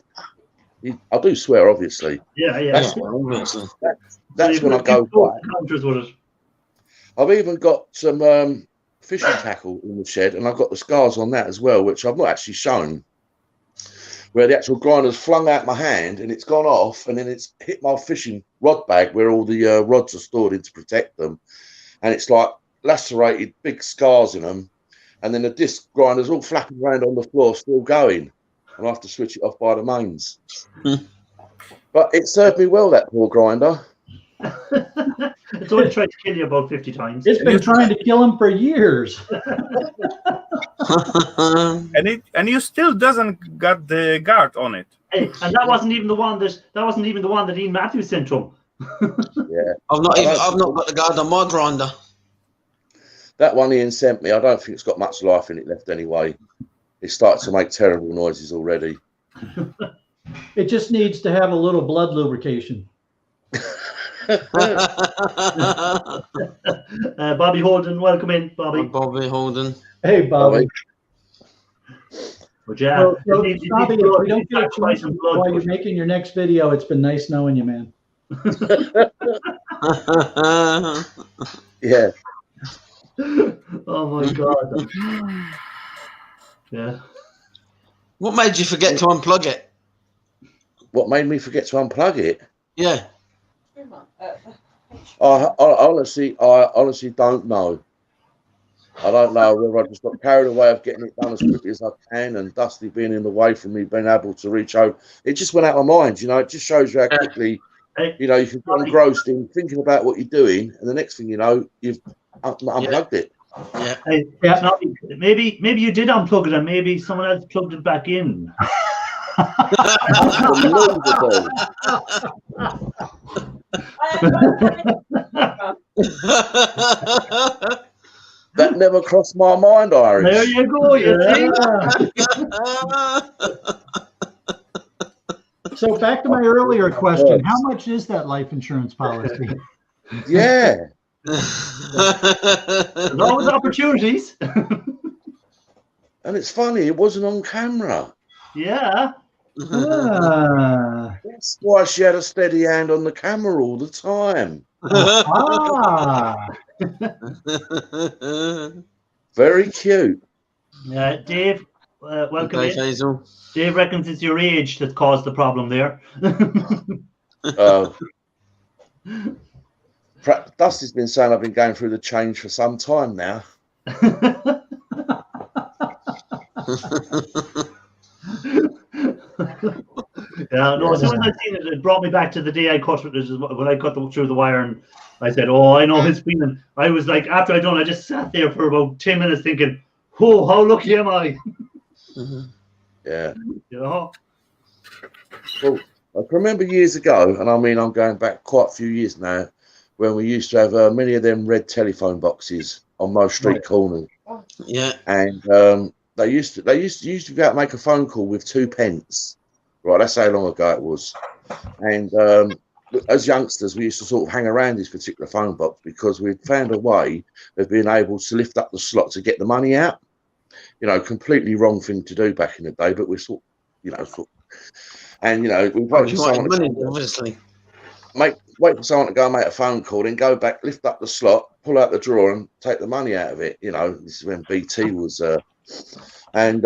I do swear, obviously. Yeah. That's when I go back. I've even got some fishing tackle in the shed, and I've got the scars on that as well, which I've not actually shown, where the actual grinder's flung out my hand and it's gone off, and then it's hit my fishing rod bag where all the rods are stored in to protect them, and it's like lacerated big scars in them, and then the disc grinder's all flapping around on the floor still going, and I have to switch it off by the mains. But it served me well, that poor grinder. It's only tried to kill you about 50 times. It's been trying to kill him for years. and you still doesn't got the guard on it. Hey, and that wasn't even the one that Ian Matthews sent to him. Yeah. I've not got the guard on my grinder. That one Ian sent me, I don't think it's got much life in it left anyway. It started to make terrible noises already. It just needs to have a little blood lubrication. Bobby Holden, welcome in, Bobby. Bobby Holden. Hey, Bobby. But yeah, Bobby, if we don't get a chance while you're making your next video, it's been nice knowing you, man. Yeah. Oh my God. Yeah. What made you forget to unplug it? What made me forget to unplug it? Yeah. I honestly don't know. I don't know whether I just got carried away of getting it done as quickly as I can, and Dusty being in the way from me being able to reach over. It just went out of my mind, you know. It just shows you how quickly, you know, you can get engrossed in thinking about what you're doing, and the next thing you know, you've unplugged it. Yeah. Hey, maybe you did unplug it, and maybe someone else plugged it back in. That never crossed my mind, Irish. There you go, you see? So back to my earlier question, how much is that life insurance policy? Yeah. There's always opportunities. And it's funny, it wasn't on camera. Yeah. That's why she had a steady hand on the camera all the time. Very cute. Dave, welcome in. Hazel. Dave reckons it's your age that caused the problem there. Dusty's been saying I've been going through the change for some time now. Yeah, no, as soon as I seen it, it brought me back to the day I cut when I cut through the wire, and I said, "Oh, I know his feeling." I was like, after I done, I just sat there for about 10 minutes thinking, "Oh, how lucky am I?" Yeah. You know. Well, I can remember years ago, and I mean, I'm going back quite a few years now, when we used to have many of them red telephone boxes on most street corners. Yeah. And they used to be able to make a phone call with 2p. Right, that's how long ago it was. And as youngsters, we used to sort of hang around this particular phone box because we'd found a way of being able to lift up the slot to get the money out. You know, completely wrong thing to do back in the day, but we sort, and we wait for someone money, obviously. wait for someone to go and make a phone call, then go back, lift up the slot, pull out the drawer, and take the money out of it. You know, this is when BT was, and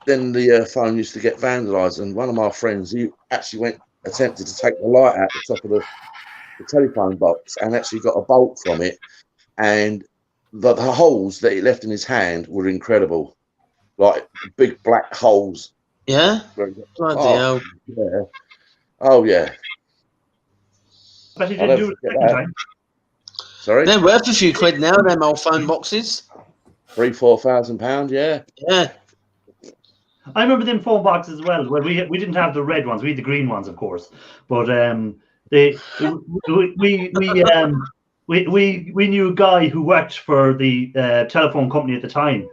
then the phone used to get vandalised, and one of my friends, he actually attempted to take the light out the top of the telephone box, and actually got a bolt from it, and the holes that he left in his hand were incredible, like big black holes. Yeah. Oh, yeah. Oh yeah. But he didn't do it the second time. Sorry. They're worth a few quid now. Them old phone boxes. £3,000-4,000. Yeah. Yeah. I remember them phone boxes as well. Well, we didn't have the red ones. We had the green ones, of course. But we knew a guy who worked for the telephone company at the time,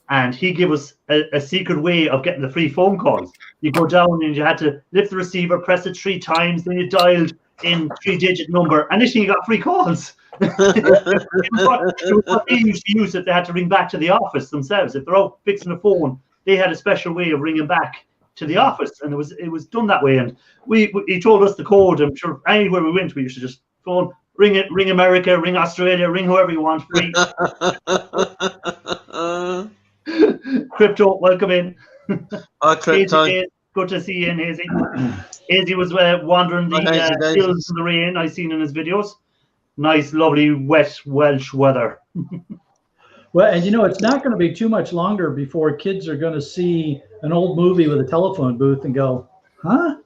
and he gave us a secret way of getting the free phone calls. You go down and you had to lift the receiver, press it 3 times, then you dialed in 3-digit number, and initially you got free calls. It was what they used to use if they had to ring back to the office themselves. If they're out fixing the phone, they had a special way of ringing back to the office, and it was done that way. And he told us the code. I'm sure anywhere we went, we used to just phone, ring America, ring Australia, ring whoever you want. Free. Crypto, welcome in. Hi, Crypto. Hazy, good to see you in, Hazy. Hazy was wandering the hills in the rain. I seen in his videos. Nice, lovely, wet Welsh weather. Well, and it's not going to be too much longer before kids are going to see an old movie with a telephone booth and go, huh?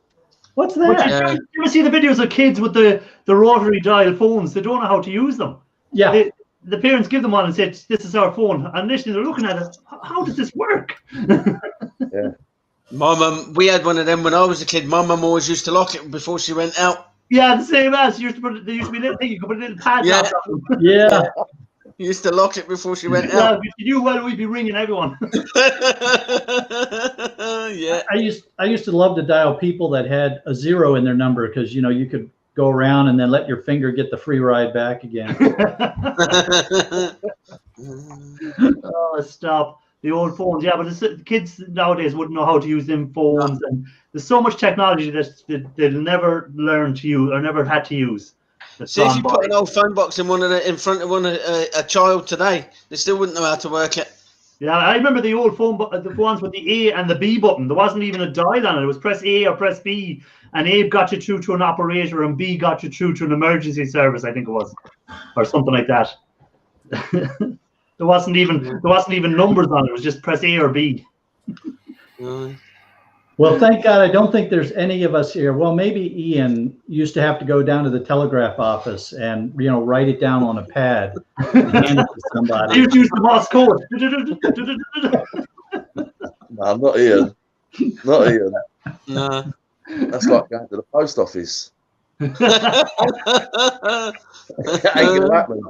What's But that? you ever see the videos of kids with the rotary dial phones? They don't know how to use them. Yeah. The parents give them one and say, "This is our phone," and initially they're looking at it. How does this work? Yeah. My mum, we had one of them when I was a kid. My mum always used to lock it before she went out. Yeah, the same as there used to be a little thing you could put a little padlock on. Yeah. Used to lock it before she went Yeah, out. if you knew well, we'd be ringing everyone. Yeah. I used to love to dial people that had a 0 in their number because you could go around and then let your finger get the free ride back again. Oh, stop. The old phones, yeah, but the kids nowadays wouldn't know how to use them phones, and there's so much technology that they'll never learn to use or never had to use. See, if you put an old phone box in front of a child today, they still wouldn't know how to work it. Yeah, I remember the old the ones with the A and the B button. There wasn't even a dial on it. It was press A or press B, and A got you through to an operator, and B got you through to an emergency service. I think it was, or something like that. There wasn't even numbers on it. It was just press A or B. Well, thank God I don't think there's any of us here. Well, maybe Ian used to have to go down to the telegraph office and write it down on a pad and hand it to somebody. You used the Morse code. No, not Ian. Not Ian. No. That's like going to the post office. Ain't gonna happen.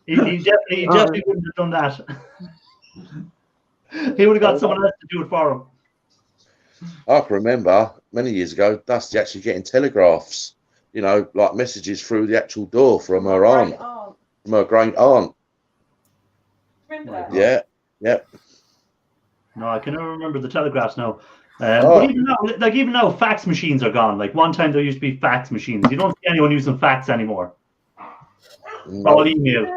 He definitely wouldn't have done that. He would have got someone else to do it for him. I can remember many years ago, Dusty actually getting telegraphs, like messages through the actual door from her aunt, from her great aunt. Remember that? Yeah, yeah. No, I can never remember the telegraphs now. But even now, fax machines are gone. Like one time there used to be fax machines. You don't see anyone using fax anymore. No. All email.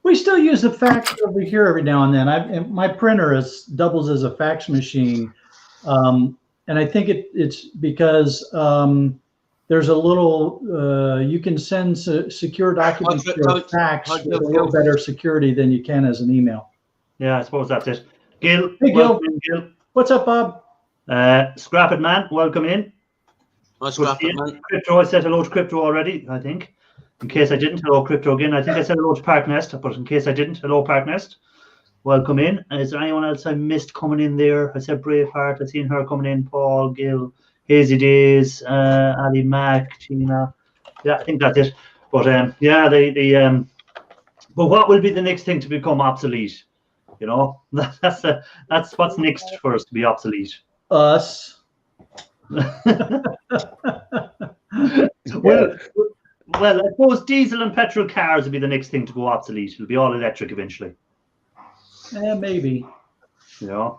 We still use a fax over here every now and then. My printer doubles as a fax machine. And I think it's because there's a little you can send secure documents to a fax with a little better security than you can as an email. Yeah, I suppose that's it. Gil, hey Gil, Gil. What's up, Bob? Scrap It Man, welcome in. Nice Scrap It Man. Crypto, I said hello to Crypto already, I think. In case I didn't, hello Crypto again. I think I said hello to Park Nest, but in case I didn't, hello Park Nest. Welcome in. Is there anyone else I missed coming in there? I said Braveheart. I've seen her coming in. Paul, Gil, Hazy Days, Ali Mac, Tina. Yeah, I think that's it. But but what will be the next thing to become obsolete? That's what's next for us to be obsolete. Us. Well, I suppose diesel and petrol cars will be the next thing to go obsolete. It'll be all electric eventually. Yeah, maybe. Yeah.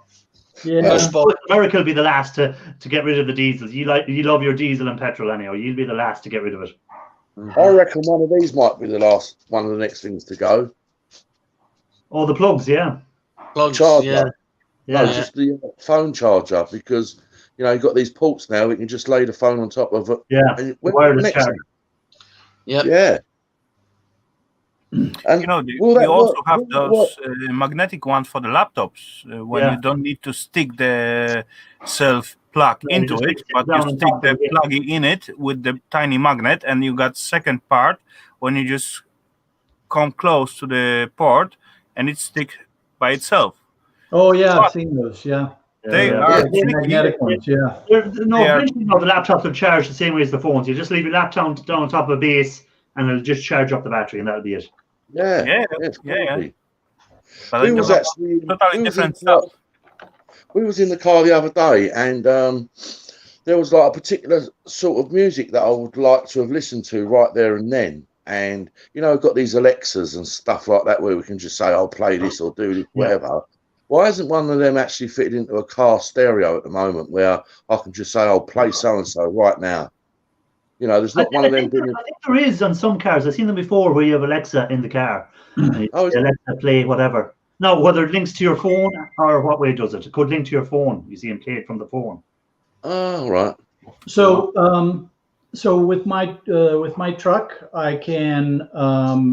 America will be the last to get rid of the diesels. You love your diesel and petrol anyhow. You'll be the last to get rid of it. I reckon one of these might be one of the next things to go. Oh, the plugs, yeah. Plugs, charger. Yeah. No, just the phone charger, because you've got these ports now. We can just lay the phone on top of it. Yeah. Wireless charger. Yeah. And you also have those magnetic ones for the laptops when you don't need to stick the self plug into it, but you stick the plug in it with the tiny magnet, and you got second part when you just come close to the port and it stick by itself. Oh yeah, I've seen those. Yeah. They are magnetic ones. Yeah. Eventually, the laptops will charge the same way as the phones. You just leave your laptop down on top of a base, and it'll just charge up the battery, and that'll be it. Yeah. But we was actually totally different stuff. We was in the car the other day, and there was like a particular sort of music that I would like to have listened to right there and then. And got these Alexas and stuff like that where we can just say, "I'll play this" or "do this," whatever. Why isn't one of them actually fitted into a car stereo at the moment where I can just say, "I'll play so and so right now"? There's not one of them. I think there is on some cars. I've seen them before where you have Alexa in the car. Alexa play whatever. Now, whether it links to your phone or what way does it? It could link to your phone. You see them play it from the phone. Oh, right. So with my truck, I can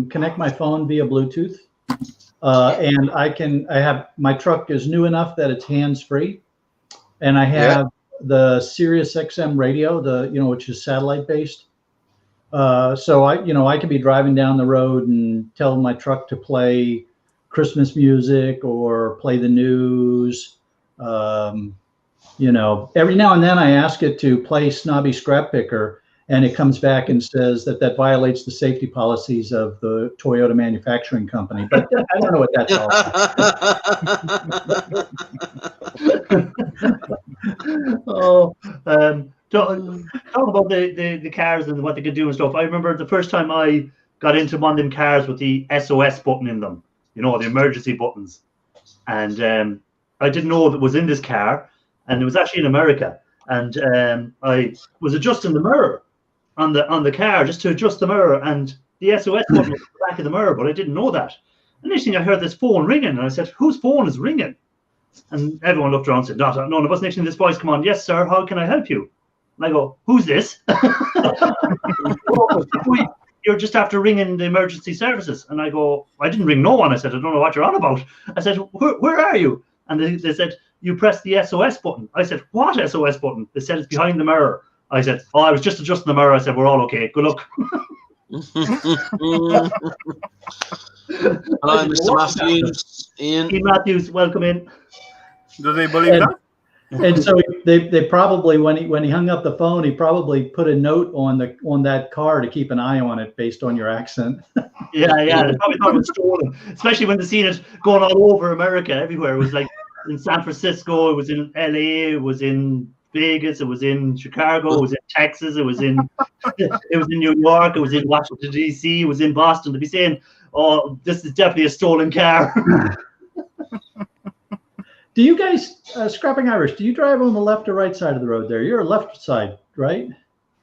connect my phone via Bluetooth, and my truck is new enough that it's hands free, and I have the Sirius XM radio, which is satellite based. So I could be driving down the road and tell my truck to play Christmas music or play the news. Every now and then I ask it to play Snobby Scrap Picker, and it comes back and says that violates the safety policies of the Toyota manufacturing company. But I don't know what that's all about. Talking about the cars and what they could do and stuff. I remember the first time I got into one of them cars with the SOS button in them, the emergency buttons. And I didn't know if it was in this car, and it was actually in America. And I was adjusting the mirror on the car just to adjust the mirror, and the SOS button was at the back of the mirror, but I didn't know that. And next thing I heard this phone ringing, and I said, "Whose phone is ringing?" And everyone looked around and said, "None of us." Next thing this voice come on, "Yes, sir, how can I help you?" And I go, "Who's this?" "You're just after ringing the emergency services." And I go, "I didn't ring no one." I said, "I don't know what you're on about." I said, where are you?" And they said, "You press the SOS button." I said, "What SOS button?" They said, "It's behind the mirror." I said, "Oh, I was just adjusting the mirror." I said, "We're all okay. Good luck." Hello, Mr. Matthews. Ian. Ian Matthews, welcome in. Do they believe that? And so they probably, when he hung up the phone, he probably put a note on that car to keep an eye on it based on your accent. Yeah, they probably thought it was stolen, especially when they seen it going all over America, everywhere. It was like in San Francisco, it was in LA, it was in Vegas, it was in Chicago, it was in Texas, it was in New York, it was in Washington DC, it was in Boston. To be saying, "Oh, this is definitely a stolen car." Do you guys, Scrapping Irish, do you drive on the left or right side of the road there? You're a left side, right?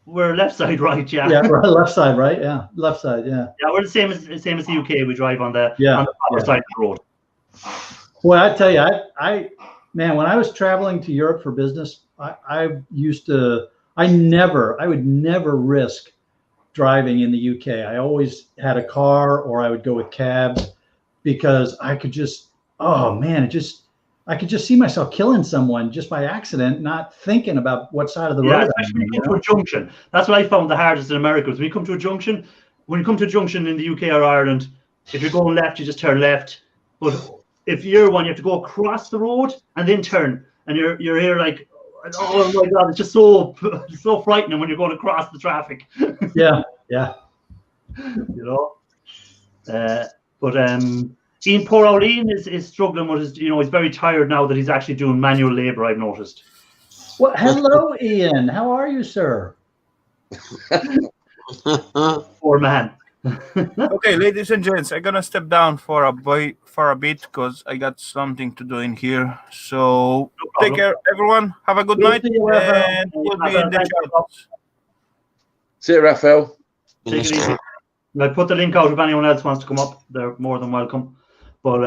We're left side, right? Yeah. Yeah, we're left side, right? Yeah, left side, yeah. Yeah, we're the same as the UK. We drive on the proper side of the road. Well, I tell you, man, when I was traveling to Europe for business, I would never risk driving in the UK. I always had a car, or I would go with cabs, because I could just, I could just see myself killing someone just by accident, not thinking about what side of the road. Especially when you come to a junction. That's what I found the hardest in America. Was when you come to a junction. When you come to a junction in the UK or Ireland, if you're going left, you just turn left. But if you're one, you have to go across the road and then turn. And you're here like, oh my God, it's just so frightening when you're going across the traffic. Yeah. Ian, poor old Ian is struggling with his, he's very tired now that he's actually doing manual labor, I've noticed. Well, hello, Ian. How are you, sir? Poor man. Okay, ladies and gents, I'm gonna step down for a bit because I got something to do in here. So take care, everyone. Have a good night, and we'll be in the chat. See you, Raphael. Take it easy. I put the link out if anyone else wants to come up. They're more than welcome. But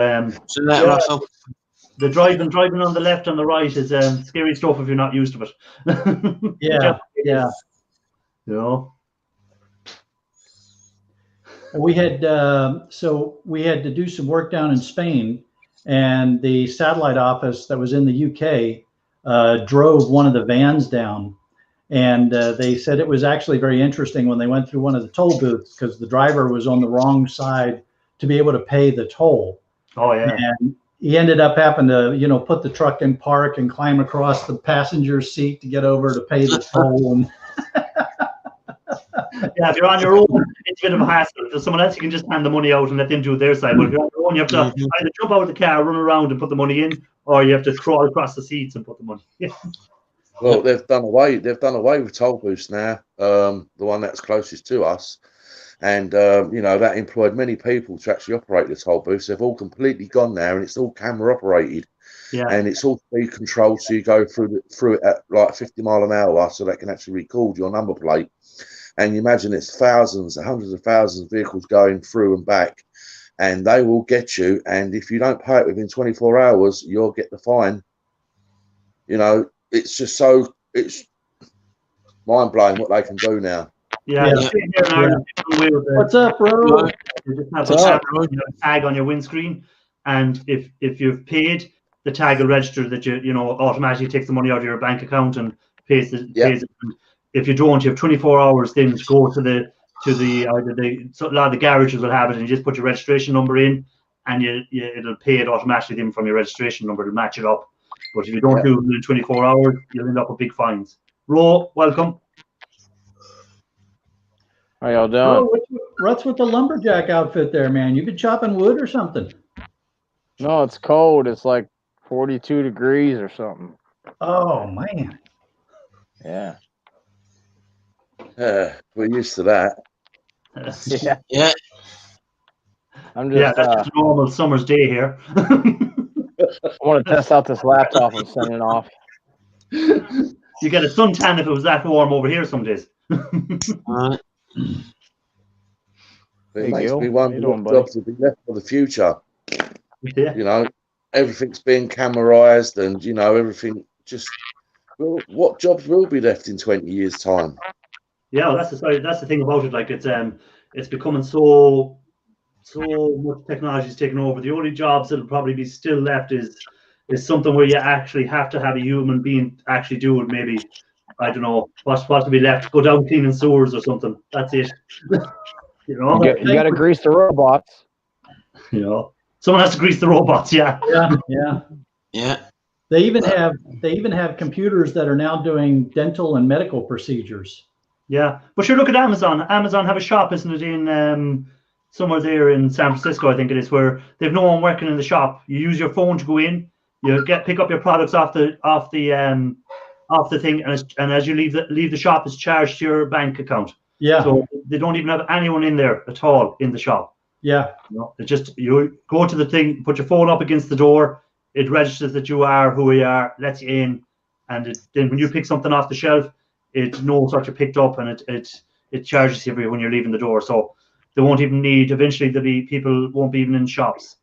the driving on the left and the right is scary stuff if you're not used to it. Yeah. We had to do some work down in Spain, and the satellite office that was in the UK drove one of the vans down, and they said it was actually very interesting when they went through one of the toll booths, because the driver was on the wrong side to be able to pay the toll. Oh yeah. And he ended up having to, put the truck in park and climb across the passenger seat to get over to pay the toll. And yeah, if you're on your own, it's a bit of a hassle. If there's someone else, you can just hand the money out and let them do their side. But if you're on your own, you have to either jump out of the car, run around and put the money in, or you have to crawl across the seats and put the money in. Well, they've done away with toll booths now. The one that's closest to us. And, that employed many people to actually operate the toll booths. They've all completely gone now, and it's all camera operated. Yeah. And it's all speed controlled, so you go through it at like 50 mile an hour, so that can actually record your number plate. And you imagine it's hundreds of thousands of vehicles going through and back, and they will get you. And if you don't pay it within 24 hours, you'll get the fine. It's just it's mind blowing what they can do now. Yeah. What's up, bro? You just have a tag on your windscreen, and if you've paid, the tag will register that you know automatically takes the money out of your bank account and pays it. And if you don't, you have 24 hours then to go to the so a lot of the garages will have it, and you just put your registration number in, and it'll pay it automatically then from your registration number to match it up. But if you don't do it in 24 hours, you'll end up with big fines. Ro, welcome. How y'all doing? What's with the lumberjack outfit there, man? You been chopping wood or something? No, it's cold. It's like 42 degrees or something. Oh man. Yeah. We're used to that. Yeah. Yeah. I'm just that's just a normal summer's day here. I want to test out this laptop I'm sending off. You get a suntan if it was that warm over here some days. It Hey, makes Gil. me wonder what jobs will be left for the future. Yeah. You know, everything's being camerized, and you know, everything just. Well, what jobs will be left in 20 years' time? Yeah, well, that's the thing about it. Like it's becoming so much technology is taking over. The only jobs that'll probably be still left is something where you actually have to have a human being actually do it. Maybe, I don't know, what's to be left? Go down cleaning sewers or something. That's it. You know, you got to grease the robots. You know, someone has to grease the robots. Yeah. Yeah. They even have computers that are now doing dental and medical procedures. Yeah, but sure, look at Amazon. Amazon have a shop, isn't it, in somewhere there in San Francisco, I think it is, where they've no one working in the shop. You use your phone to go in, you pick up your products off the thing, and as you leave the shop, it's charged to your bank account. Yeah. So they don't even have anyone in there at all in the shop. Yeah. You know, it's just you go to the thing, put your phone up against the door, it registers that you are who you are, lets you in, and then when you pick something off the shelf, it knows what you picked up, and it charges you when you're leaving the door. So they won't even need. Eventually, people won't be even in shops,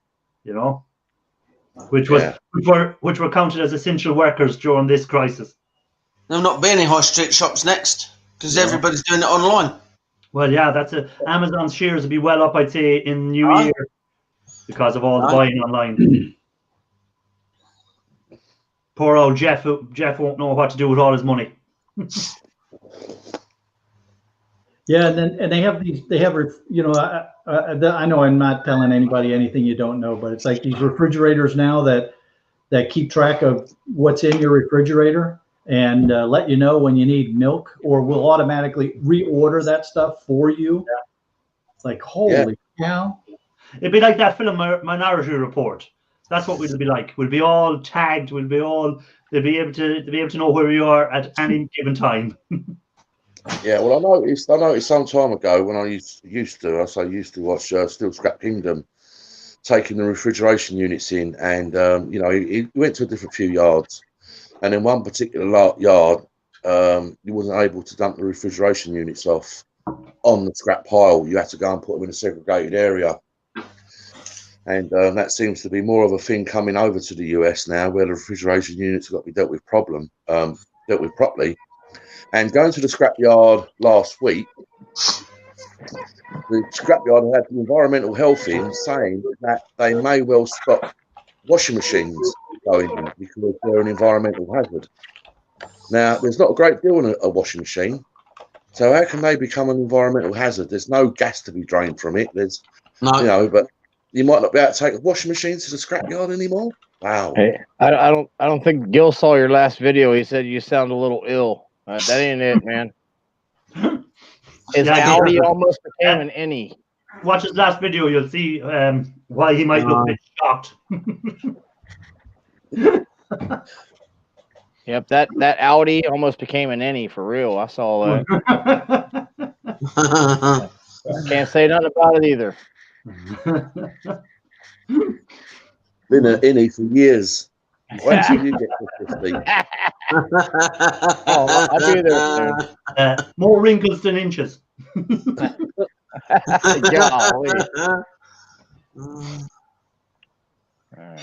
you know, which were counted as essential workers during this crisis. There'll not be any high street shops next because everybody's doing it online. Well, yeah, Amazon's shares will be well up, I'd say, in New Year because of all the buying online. Poor old Jeff won't know what to do with all his money. Yeah, and they have you know, I know I'm not telling anybody anything you don't know, but it's like these refrigerators now that keep track of what's in your refrigerator and let you know when you need milk, or will automatically reorder that stuff for you. Yeah. It's like, holy cow. It'd be like that film Minority Report. That's what we'll be like. We'll be all tagged. They'll be able to know where we are at any given time. Yeah, well, I noticed some time ago when I used to watch Still Scrap Kingdom, taking the refrigeration units in, and you know, he went to a different few yards, and in one particular yard, he wasn't able to dump the refrigeration units off on the scrap pile. You had to go and put them in a segregated area. And that seems to be more of a thing coming over to the US now, where the refrigeration units have got to be dealt with properly. And going to the scrapyard last week, the scrapyard had the environmental health in saying that they may well stop washing machines going in because they're an environmental hazard. Now, there's not a great deal in a washing machine, so how can they become an environmental hazard? There's no gas to be drained from it. There's no, you know, but you might not be able to take a washing machine to the scrapyard anymore. Wow. Hey, I don't think Gil saw your last video. He said you sound a little ill. That ain't it, man. His Audi almost became an innie. Watch his last video. You'll see why he might look a bit shocked. Yep, that Audi almost became an innie for real. I saw that. Can't say nothing about it either. Been an innie for years. Wait till you get to 50. Oh, I'll be there soon. More wrinkles than inches. Golly. All right,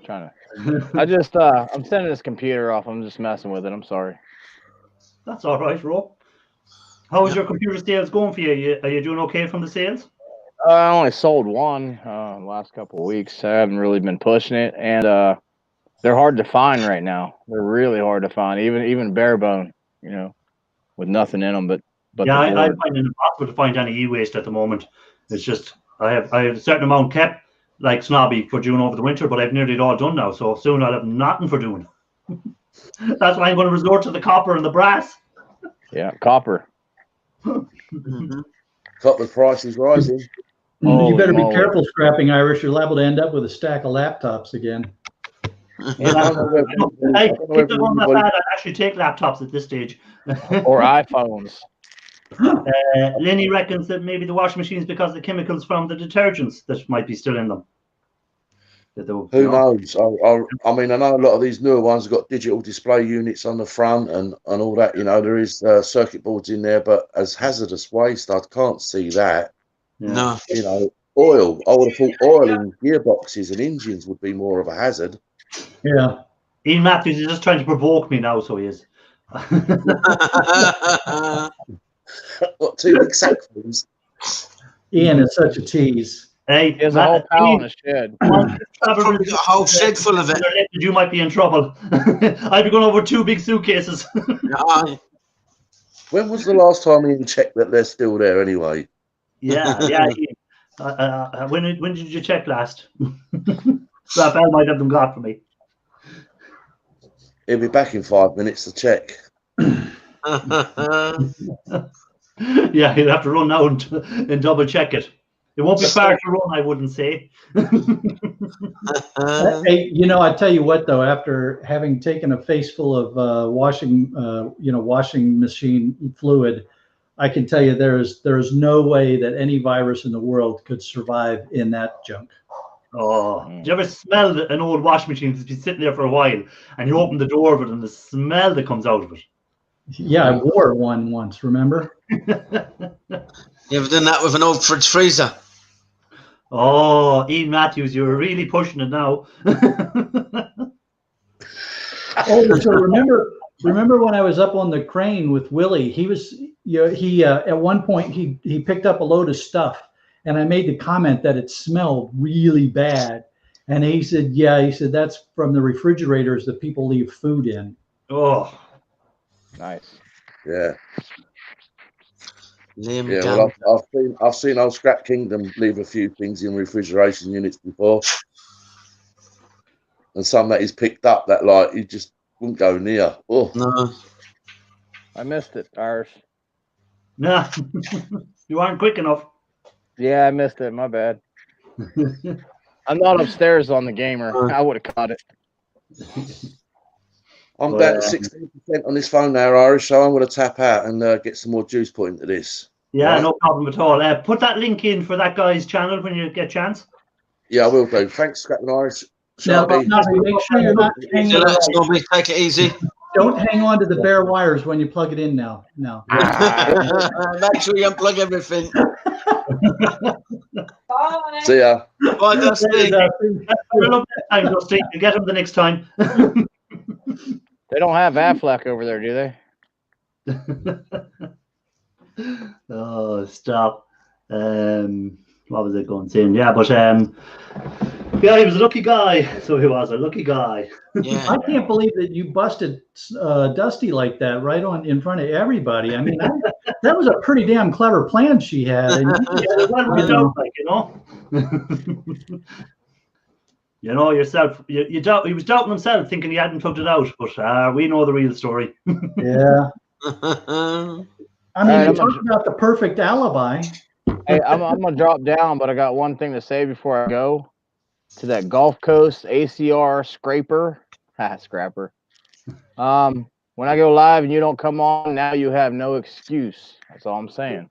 I'm sending this computer off. I'm just messing with it. I'm sorry. That's all right, Rob. How is your computer sales going for you? Are you doing okay from the sales? I only sold one last couple of weeks. I haven't really been pushing it, and They're hard to find right now. They're really hard to find, even bare bone, with nothing in them but Yeah, the I board. find it impossible to find any e-waste at the moment. It's just I have a certain amount kept, like snobby, for doing over the winter, but I've nearly it all done now. So soon I'll have nothing for doing. That's why I'm going to resort to the copper and the brass. Yeah, copper. Copper price is rising. You better be Holy careful scrapping, Irish. You're liable to end up with a stack of laptops again. Yeah, I don't know whether I anybody- picked up on that bad. I'd actually take laptops at this stage. or iPhones. Lenny reckons that maybe the washing machines because of the chemicals from the detergents that might be still in them. Who knows? I mean, I know a lot of these newer ones have got digital display units on the front and all that. There is circuit boards in there, but as hazardous waste, I can't see that. Yeah. No. Oil. I would have thought oil in gearboxes and engines would be more of a hazard. Yeah. Ian Matthews is just trying to provoke me now, so he is. Got two big sackfuls. Ian is such a tease. Hey, He has a whole pile in his shed. Probably got a whole shed full of it. You might be in trouble. I'd be going over 2 big suitcases. Aye. When was the last time you checked that they're still there anyway? Yeah. Ian. When did you check last? Raphael might have them got for me. He'll be back in 5 minutes to check. Yeah, you'll have to run now and double check it. It won't be far to run, I wouldn't say. Hey, I tell you what, though, after having taken a face full of washing machine fluid, I can tell you there is no way that any virus in the world could survive in that junk. Oh, do you ever smell an old washing machine that's been sitting there for a while, and you open the door of it, and the smell that comes out of it? Yeah, I wore one once. Remember? You ever done that with an old fridge freezer? Oh, Ian Matthews, you're really pushing it now. Oh, so remember when I was up on the crane with Willie? He was, he at one point he picked up a load of stuff, and I made the comment that it smelled really bad, and he said, "Yeah," he said, "that's from the refrigerators that people leave food in." Oh, Nice. Yeah. Liam Yeah, Gunn. well, I've seen old Scrap Kingdom leave a few things in refrigeration units before, and some that he's picked up that like he just wouldn't go near. Oh, No. I missed it, Irish. nah, you aren't quick enough. Yeah, I missed it. My bad. I'm not upstairs on the gamer. I would have caught it. I'm down to 16% on this phone now, Irish. So I'm going to tap out and get some more juice put into this. Yeah, Right. no problem at all. Put that link in for that guy's channel when you get a chance. Yeah, I will do. Thanks, Scrap and Irish. Now, Sharpie. make sure you're not hanging Chill out, on. Snobby. Take it easy. Don't hang on to the bare wires when you plug it in now. No. Make sure you unplug everything. Bye. See ya. Bye, Dusty. Have a lovely time, Dusty. You get him the next time. They don't have Aflac over there, do they? Oh, stop. What was I going saying? Yeah, but yeah, he was a lucky guy. So he was a lucky guy. Yeah. I can't believe that you busted Dusty like that right on in front of everybody. I mean, that was a pretty damn clever plan she had. And Yeah, well, we don't, like, you know yourself. You doubt. He was doubting himself, thinking he hadn't plugged it out. But we know the real story. yeah, I mean, I'm talk about the perfect alibi. Hey, I'm gonna drop down, but I got one thing to say before I go. To that Gulf Coast ACR scraper, scrapper. When I go live and you don't come on, now you have no excuse. That's all I'm saying.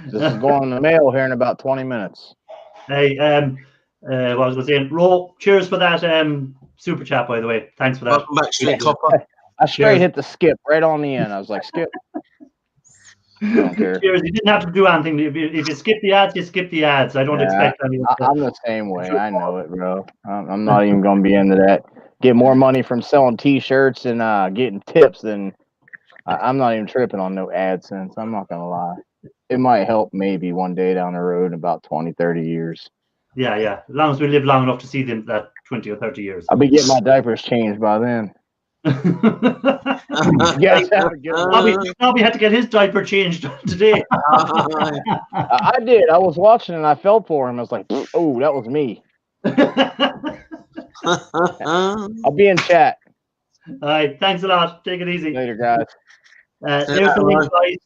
This is going in the mail here in about 20 minutes. Hey, what was I saying? Ro, cheers for that super chat, by the way. Thanks for that. Welcome back, Slick Copper. I straight hit the skip right on the end. I was like, skip. I don't care. Cheers. You didn't have to do anything. If you skip the ads, you skip the ads. I don't expect any. I'm the same way. I know it, bro. I'm not even going to be into that. Get more money from selling T-shirts and getting tips than I'm not even tripping on no AdSense. I'm not going to lie. It might help maybe one day down the road in about 20, 30 years. Yeah, yeah. As long as we live long enough to see them that 20 or 30 years. I'll be getting my diapers changed by then. Yes, have a good one. Bobby had to get his diaper changed today. I did. I was watching and I fell for him. I was like, oh, that was me. I'll be in chat. All right. Thanks a lot. Take it easy. Later, guys. There's the link, guys.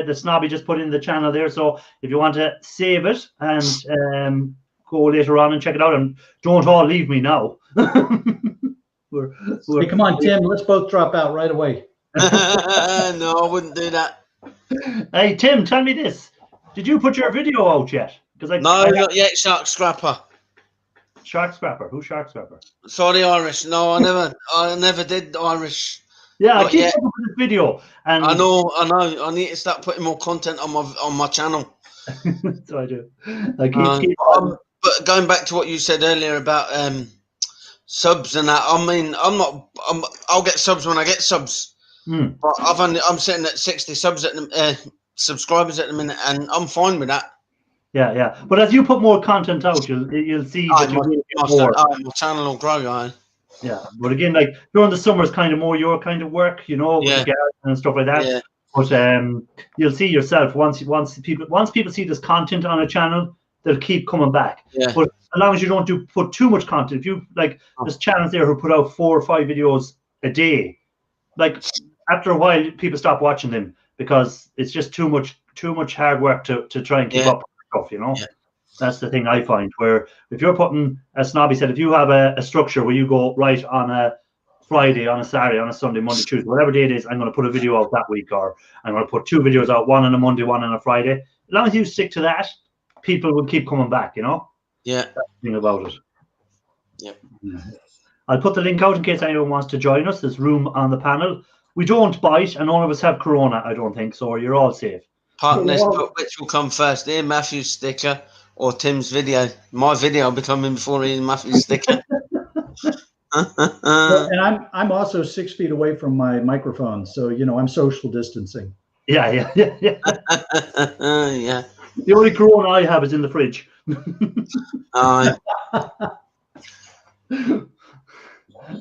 The Snobby just put in the channel there. So if you want to save it and go later on and check it out, and don't all leave me now. Hey, come on, Tim. Let's both drop out right away. No, I wouldn't do that. Hey, Tim, tell me this. Did you put your video out yet? Because No, not yet, Shark Scrapper. Shark Scrapper. Who's Shark Scrapper? Sorry, Irish. No, I never did Irish. Yeah, Not I keep yet. looking at this video, and I know. I need to start putting more content on my channel. so I do. I keep but going back to what you said earlier about subs and that, I mean, I'll get subs when I get subs. But I'm sitting at 60 subs at the subscribers at the minute, and I'm fine with that. Yeah, yeah. But as you put more content out, you'll see that my channel will grow, guys. Yeah, but again, like during the summer is kind of more your kind of work, you know, with the garden and stuff like that. Yeah. But you'll see yourself once people see this content on a channel, they'll keep coming back. Yeah. But as long as you don't put too much content, if you like, there's channels there who put out 4 or 5 videos a day. Like after a while, people stop watching them because it's just too much hard work to try and keep up with stuff, you know. Yeah. That's the thing I find, where if you're putting, as Snobby said, if you have a structure where you go right on a Friday, on a Saturday, on a Sunday, Monday, Tuesday, whatever day it is, I'm going to put a video out that week, or I'm going to put 2 videos out, one on a Monday, one on a Friday. As long as you stick to that, people will keep coming back, you know? Yeah. That's the thing about it. Yep. I'll put the link out in case anyone wants to join us. There's room on the panel. We don't bite, and none of us have corona, I don't think, so you're all safe. Partners, which will come first, Ian Matthews sticker or Tim's video? My video will be coming before Ian Matthews sticker. And I'm also 6 feet away from my microphone, so you know I'm social distancing. Yeah. Yeah. The only corona I have is in the fridge.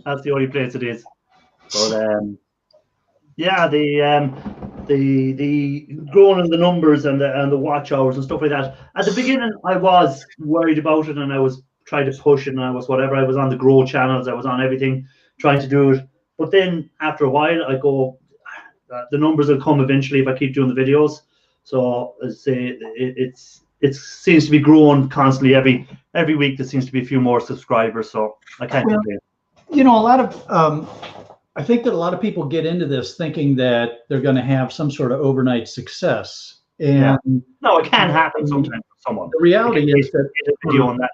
That's the only place it is. But yeah, the growing in the numbers and the watch hours and stuff like that. At the beginning, I was worried about it, and I was trying to push it, and I was whatever. I was on the grow channels, I was on everything, trying to do it. But then after a while, I go, the numbers will come eventually if I keep doing the videos. So I say it seems to be growing constantly. Every week there seems to be a few more subscribers, so I can't complain. You know, a lot of I think that a lot of people get into this thinking that they're going to have some sort of overnight success, and no, it can happen sometimes for someone. The reality is that a video on that.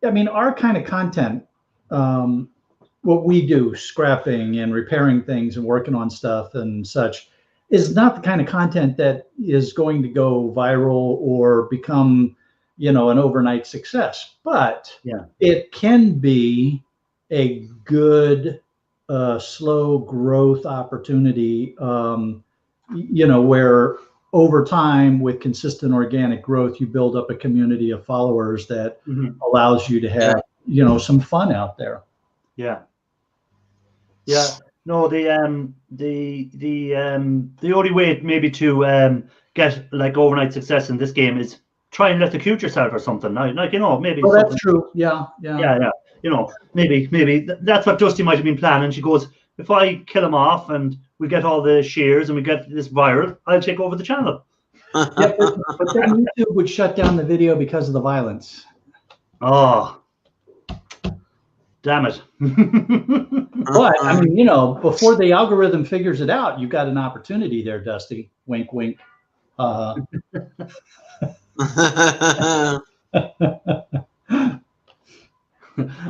I mean, our kind of content, what we do, scrapping and repairing things and working on stuff and such, is not the kind of content that is going to go viral or become, you know, an overnight success. But it can be a good slow growth opportunity, you know, where over time with consistent organic growth, you build up a community of followers that allows you to have, you know, some fun out there. Yeah. No, the only way maybe to get like overnight success in this game is try and electrocute yourself or something. Like, you know, maybe. Well, that's true. Yeah. You know, maybe that's what Dusty might have been planning. She goes, if I kill him off and we get all the shares and we get this viral, I'll take over the channel. But then YouTube would shut down the video because of the violence. Oh, damn it. But I mean, you know, before the algorithm figures it out, you've got an opportunity there, Dusty. Wink, wink.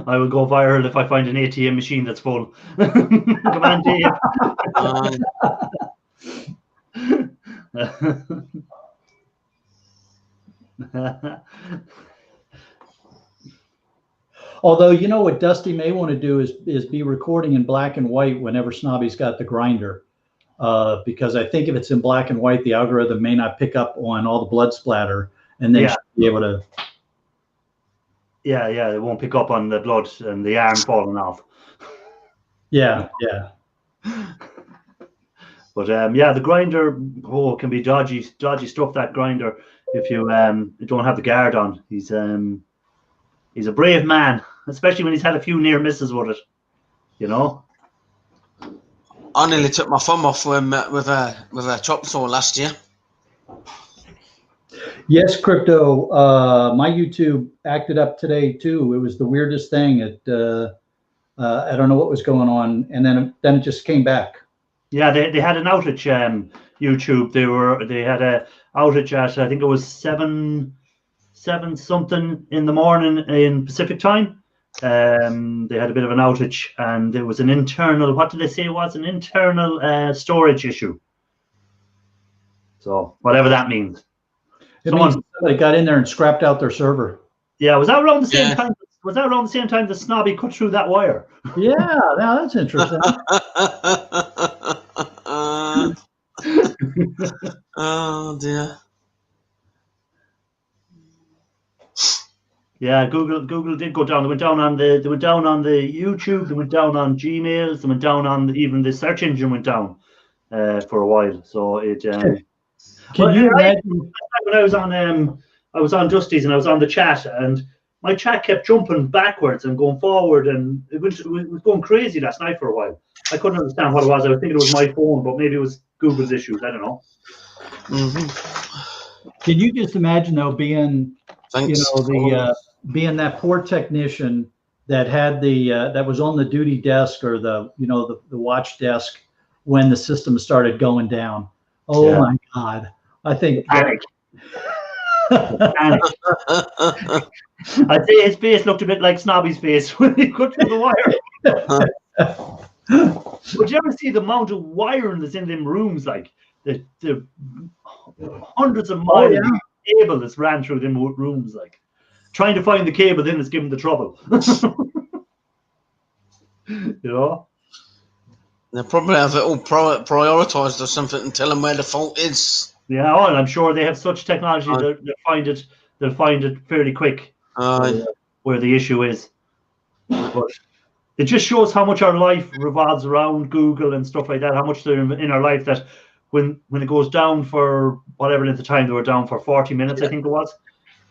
I will go viral if I find an ATM machine that's full. Come on, Dave. Although, you know, what Dusty may want to do is be recording in black and white whenever Snobby's got the grinder. Because I think if it's in black and white, the algorithm may not pick up on all the blood splatter, and then should be able to. Yeah, it won't pick up on the blood and the arm falling off. Yeah. But yeah, the grinder can be dodgy stuff. That grinder, if you don't have the guard on, he's a brave man, especially when he's had a few near misses with it. You know. I nearly took my thumb off with a chop saw last year. Yes, Crypto. My YouTube acted up today too. It was the weirdest thing. I don't know what was going on, and then it just came back. Yeah, they had an outage. YouTube. They had a outage at, I think it was 7 something in the morning in Pacific time. They had a bit of an outage, and there was an internal. What did they say it was? An internal storage issue. So whatever that means. It means somebody got in there and scrapped out their server. Yeah, was that around the same time? Was that around the same time the snobby cut through that wire? Yeah, now that's interesting. Oh dear. Yeah, Google did go down. They went down on the YouTube. They went down on Gmails. They went down on even the search engine went down for a while. So it. Can you imagine when I was on Dusty's and I was on the chat, and my chat kept jumping backwards and going forward, and it was going crazy last night for a while. I couldn't understand what it was. I was thinking it was my phone, but maybe it was Google's issues. I don't know. Mm-hmm. Can you just imagine though being, Thanks. being that poor technician that had that was on the duty desk or the watch desk when the system started going down? Oh my God! I think panic. I'd say his face looked a bit like Snobby's face when he cut through the wire. Would you ever see the amount of wiring that's in them rooms? Like the hundreds of miles of cable that's ran through them rooms. Like trying to find the cable, then it's giving the trouble. You know. They'll probably have it all prioritized or something and tell them where the fault is. Yeah, and I'm sure they have such technology that they'll find it fairly quick where the issue is. But it just shows how much our life revolves around Google and stuff like that. How much they're in our life that when it goes down for whatever length of time, they were down for 40 minutes, I think it was.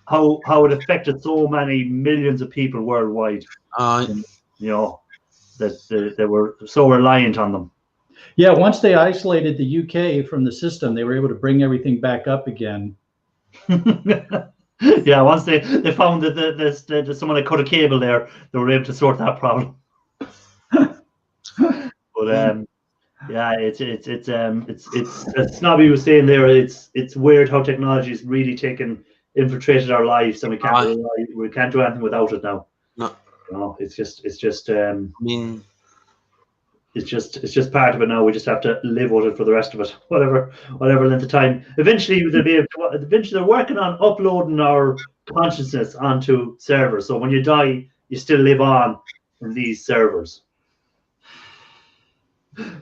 How it affected so many millions of people worldwide. You know. That they were so reliant on them. Yeah, once they isolated the UK from the system, they were able to bring everything back up again. Yeah, once they found that someone had cut a cable there, they were able to sort that problem. But yeah, it's as Snobby was saying there. It's weird how technology has really infiltrated our lives, and we can't do anything without it now. No. No, it's just I mean, it's just part of it now. We just have to live with it for the rest of it, whatever length of time. Eventually they're working on uploading our consciousness onto servers. So when you die, you still live on in these servers.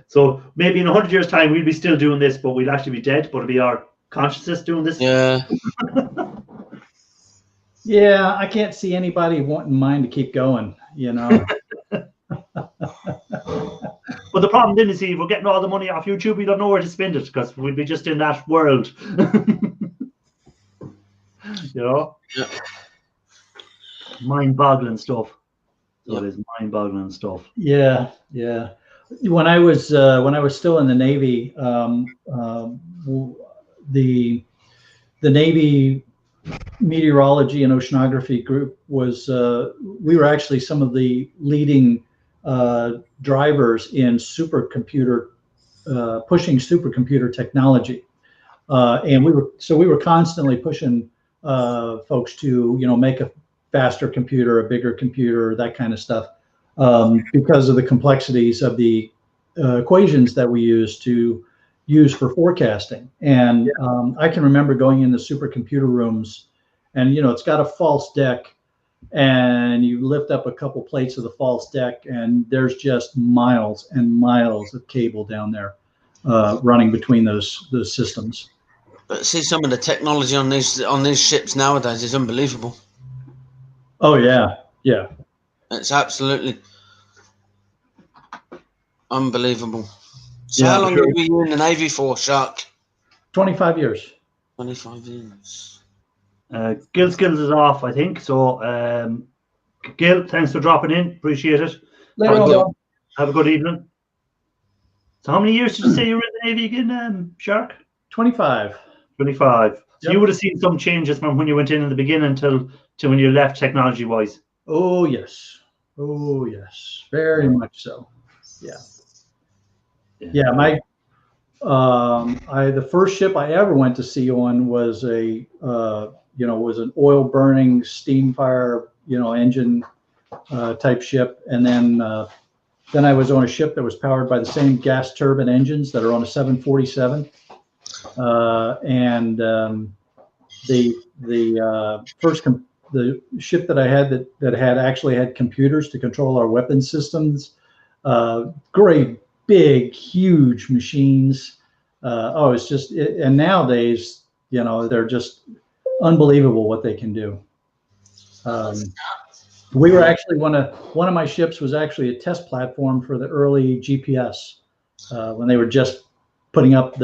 So maybe in 100 years' time, we'll be still doing this, but we'll actually be dead. But it'll be our consciousness doing this. Yeah. Yeah, I can't see anybody wanting mine to keep going, you know. But the problem then is, if we're getting all the money off YouTube, we don't know where to spend it because we'll be just in that world. You know? Yeah. Mind-boggling stuff. So it is mind-boggling stuff. Yeah. When I was still in the Navy, the Navy meteorology and oceanography group was we were actually some of the leading drivers in supercomputer pushing supercomputer technology, and we were constantly pushing folks to make a faster computer, a bigger computer, that kind of stuff, because of the complexities of the equations that we use for forecasting. And I can remember going in the supercomputer rooms, and it's got a false deck, and you lift up a couple plates of the false deck, and there's just miles and miles of cable down there running between those systems. But see, some of the technology on these ships nowadays is unbelievable. Oh yeah, yeah. It's absolutely unbelievable. So Yeah, how long sure. were you in the Navy for, Shark? 25 years. 25 years. Gil Skills is off, I think. So, Gil, thanks for dropping in. Appreciate it. Later on, Bill. Have a good evening. So, how many years did you say you were in the Navy again, Shark? 25. 25. So Yep. you would have seen some changes from when you went in the beginning to when you left, technology-wise. Oh yes. Oh yes. Very much so. Yeah. Yeah. My the first ship I ever went to sea on was was an oil burning steam fire, engine type ship. And then I was on a ship that was powered by the same gas turbine engines that are on a 747. The ship that I had that had actually had computers to control our weapon systems, great big huge machines. It's just and nowadays they're just unbelievable what they can do. We were actually one of my ships was actually a test platform for the early GPS when they were just putting up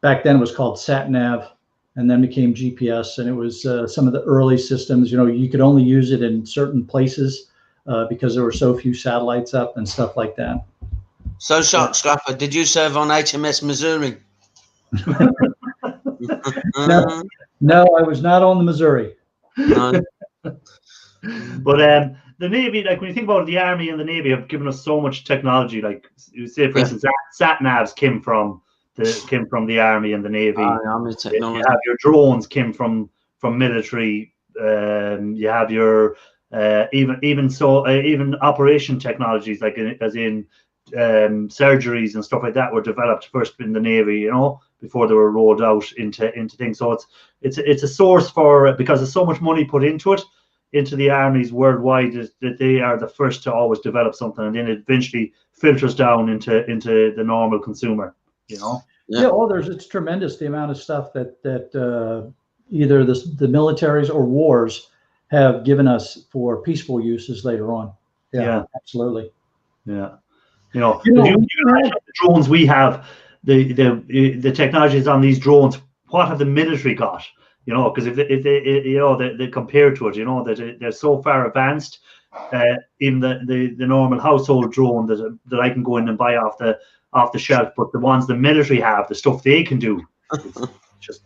back then it was called sat nav and then became GPS, and it was some of the early systems. You could only use it in certain places because there were so few satellites up and stuff like that. So, Shark Scrapper, did you serve on HMS Missouri? No, I was not on the Missouri. No. But the Navy, like when you think about it, the Army and the Navy have given us so much technology. Like you say, for instance, sat navs came from the Army and the Navy. Army technology. You have your drones came from military. You have your even operation technologies like as in surgeries and stuff like that were developed first in the Navy, before they were rolled out into things. So it's a source for, because there's so much money put into it, into the armies worldwide, that they are the first to always develop something, and then it eventually filters down into the normal consumer. Yeah. It's tremendous the amount of stuff that either the militaries or wars have given us for peaceful uses later on. Yeah. Absolutely. Yeah. If you imagine the drones we have, the technologies on these drones, what have the military got? Because if they compare to it, that they're so far advanced. Even the normal household drone that I can go in and buy off the shelf, but the ones the military have, the stuff they can do, it's just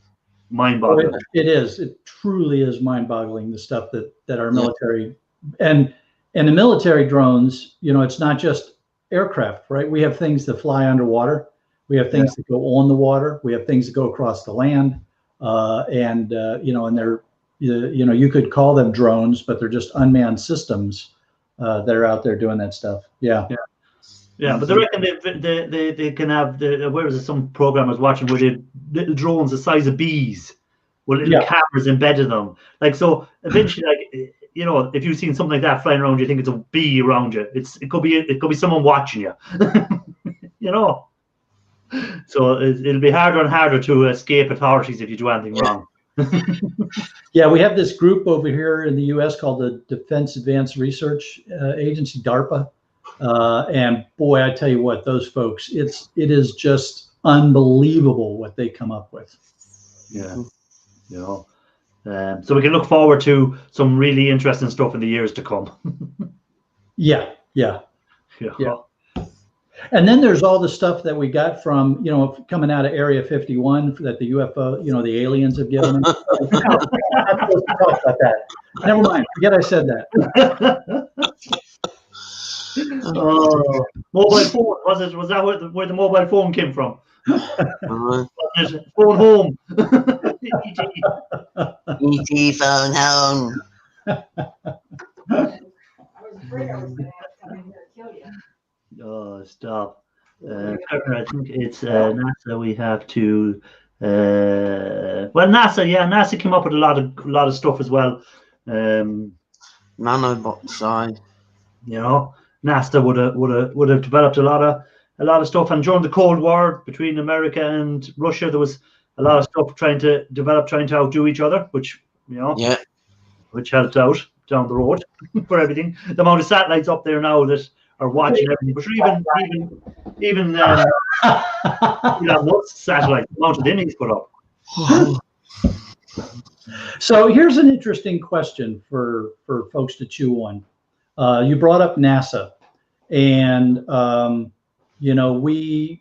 mind-boggling. It truly is mind-boggling, the stuff that our military and the military drones. It's not just aircraft, right? We have things that fly underwater. We have things that go on the water. We have things that go across the land. And they're, you could call them drones, but they're just unmanned systems that are out there doing that stuff. Yeah. But they reckon they can have where was it? Some program I was watching where they had little drones the size of bees with little cameras embedded in them. Like, so eventually, like, if you've seen something like that flying around, you think it's a bee around you. It could be someone watching you. So it'll be harder and harder to escape authorities if you do anything wrong. Yeah, we have this group over here in the U.S. called the Defense Advanced Research Agency, DARPA, and boy, I tell you what, those folks, it is just unbelievable what they come up with. Yeah, so we can look forward to some really interesting stuff in the years to come. Yeah. And then there's all the stuff that we got from, coming out of Area 51 that the UFO, the aliens have given them. I'm not supposed to talk about that. Never mind. Forget I said that. Mobile phone, was that where the mobile phone came from? Phone home. ET phone home. I was afraid I was going to have to come in here and kill you. Oh, stop. I think it's NASA. We have to. NASA came up with a lot of stuff as well. Nanobot side. NASA would have developed a lot of stuff. And during the Cold War between America and Russia, there was a lot of stuff trying to outdo each other, which which helped out down the road for everything. The amount of satellites up there now that are watching everything. But even Elon Musk's satellites, the amount of them he's put up. So here's an interesting question for folks to chew on. You brought up NASA, and you know, we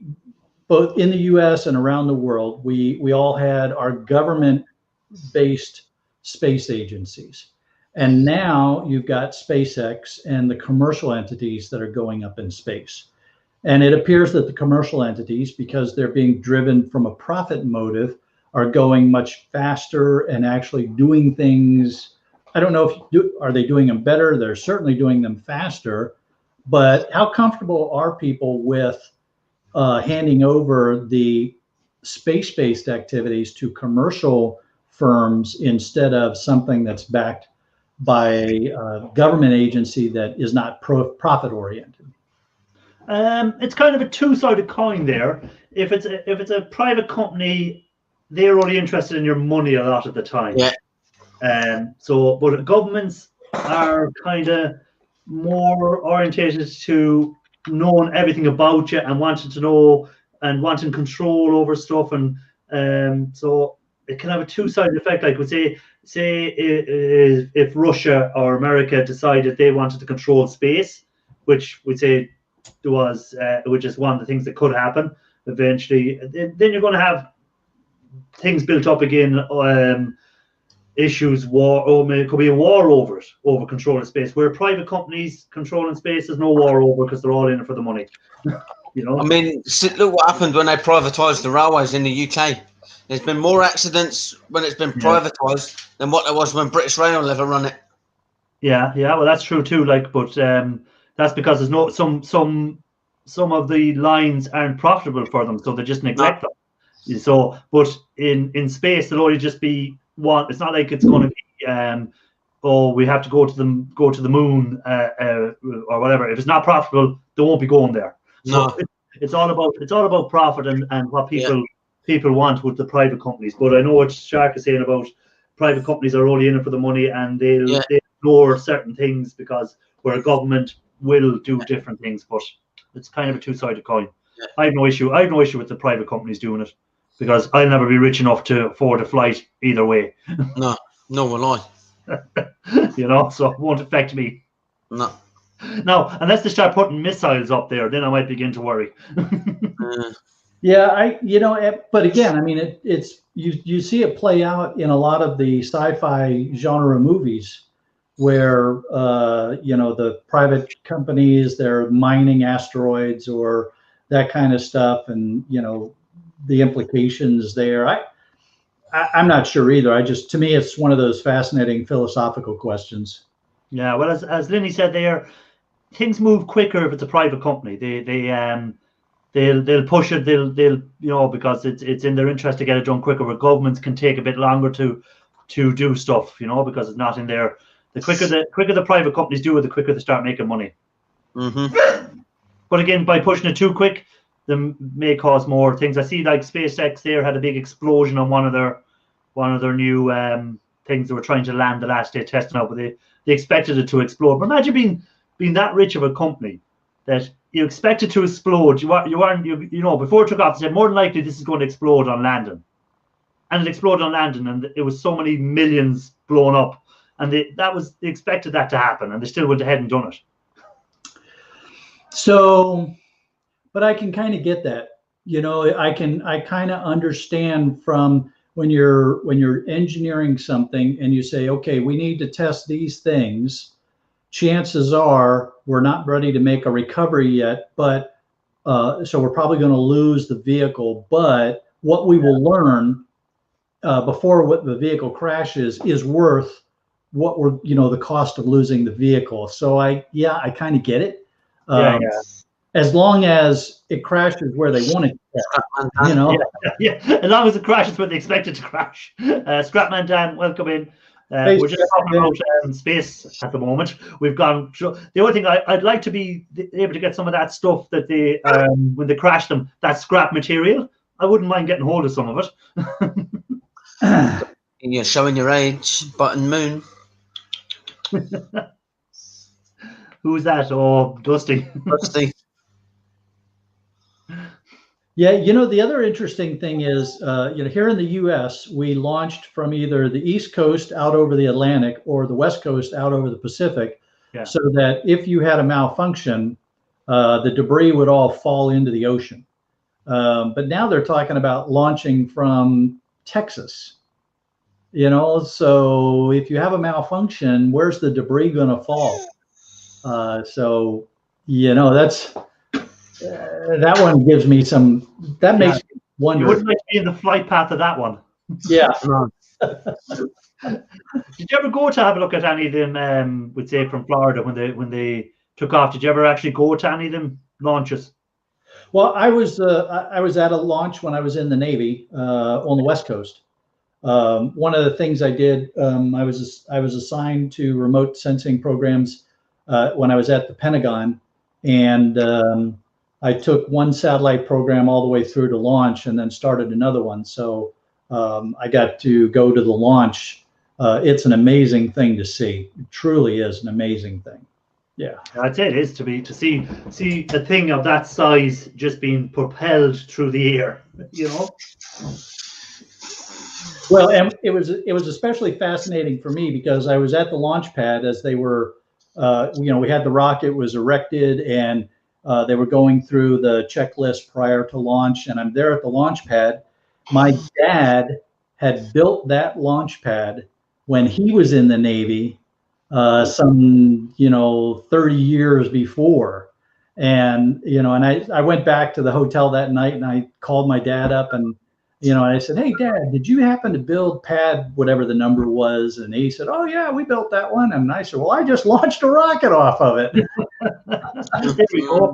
both in the U.S. and around the world, we all had our government-based space agencies, and now you've got SpaceX and the commercial entities that are going up in space. And it appears that the commercial entities, because they're being driven from a profit motive, are going much faster and actually doing things. I don't know if are they doing them better? They're certainly doing them faster. But how comfortable are people with handing over the space-based activities to commercial firms instead of something that's backed by a government agency that is not profit-oriented? It's kind of a two-sided coin there. If it's a private company, they're only interested in your money a lot of the time. Yeah. But governments are kind of more orientated to knowing everything about you and wanting to know and wanting control over stuff, and so it can have a two-sided effect. Like, say if Russia or America decided they wanted to control space, which we say was which is one of the things that could happen eventually, then you're going to have things built up again, issues, war, or it could be a war over it, over controlling space. Where private companies controlling space, there's no war over because they're all in it for the money. You know. I mean, look what happened when they privatised the railways in the UK. There's been more accidents when it's been privatised than what there was when British Rail ever run it. Yeah, well, that's true too. Like, but that's because there's no some of the lines aren't profitable for them, so they just neglect them. So, but in space, there'll only just be one. It's not like it's going to be we have to go to the moon or whatever. If it's not profitable, they won't be going there. So it's all about profit and what people want with the private companies. But I know what Shark is saying about private companies are only in it for the money, and they ignore certain things because where a government will do different things. But it's kind of a two-sided coin. Yeah. I have no issue with the private companies doing it, because I'll never be rich enough to afford a flight either way. No will I. You know, so it won't affect me. No. Now, unless they start putting missiles up there, then I might begin to worry. Yeah, but again, I mean, it's you see it play out in a lot of the sci-fi genre movies where the private companies, they're mining asteroids or that kind of stuff, and the implications there. I'm not sure either. To me, it's one of those fascinating philosophical questions. Yeah, well, as Linny said there, things move quicker if it's a private company. They'll push it. They'll because it's in their interest to get it done quicker. Where governments can take a bit longer to do stuff, because it's not in there. The quicker the private companies do it, the quicker they start making money. Mm-hmm. But again, by pushing it too quick, they may cause more things. I see like SpaceX there had a big explosion on one of their new things they were trying to land the last day testing out, but they expected it to explode. But imagine being that rich of a company that you expect it to explode. Before it took off, they said more than likely this is going to explode on landing, and it exploded on landing, and it was so many millions blown up, and they expected that to happen, and they still went ahead and done it. So, but I can kind of get that. I kind of understand from when you're engineering something and you say, okay, we need to test these things. Chances are we're not ready to make a recovery yet, but so we're probably going to lose the vehicle. But what we will learn before what the vehicle crashes is worth what the cost of losing the vehicle. So I kind of get it. As long as it crashes where they want it to. Yeah. As long as it crashes where they expect it to crash. Scrapman Dan, welcome in. We're just talking about space at the moment. We've gone. The only thing I'd like to be able to get some of that stuff that they when they crash them, that scrap material. I wouldn't mind getting hold of some of it. You're showing your age, Button Moon. Who's that? Oh, Dusty. Dusty. Yeah, the other interesting thing is, here in the U.S., we launched from either the East Coast out over the Atlantic or the West Coast out over the Pacific, so that if you had a malfunction, the debris would all fall into the ocean. But now they're talking about launching from Texas. So if you have a malfunction, where's the debris going to fall? So that's. That one gives me some. That makes me wonder. You wouldn't like to be in the flight path of that one. Yeah. Did you ever go to have a look at any of them? We'd say from Florida when they took off. Did you ever actually go to any of them launches? Well, I was at a launch when I was in the Navy on the West Coast. One of the things I did, I was assigned to remote sensing programs when I was at the Pentagon, and I took one satellite program all the way through to launch and then started another one. So I got to go to the launch. It's an amazing thing to see. It truly is an amazing thing. Yeah. I'd say it is to see a thing of that size just being propelled through the air, Well, and it was especially fascinating for me because I was at the launch pad as they were, we had the rocket was erected and they were going through the checklist prior to launch, and I'm there at the launch pad. My dad had built that launch pad when he was in the Navy, some 30 years before. And and I went back to the hotel that night and I called my dad up and I said, "Hey, Dad, did you happen to build pad whatever the number was?" And he said, "Oh yeah, we built that one." And I said, "Well, I just launched a rocket off of it." There we go.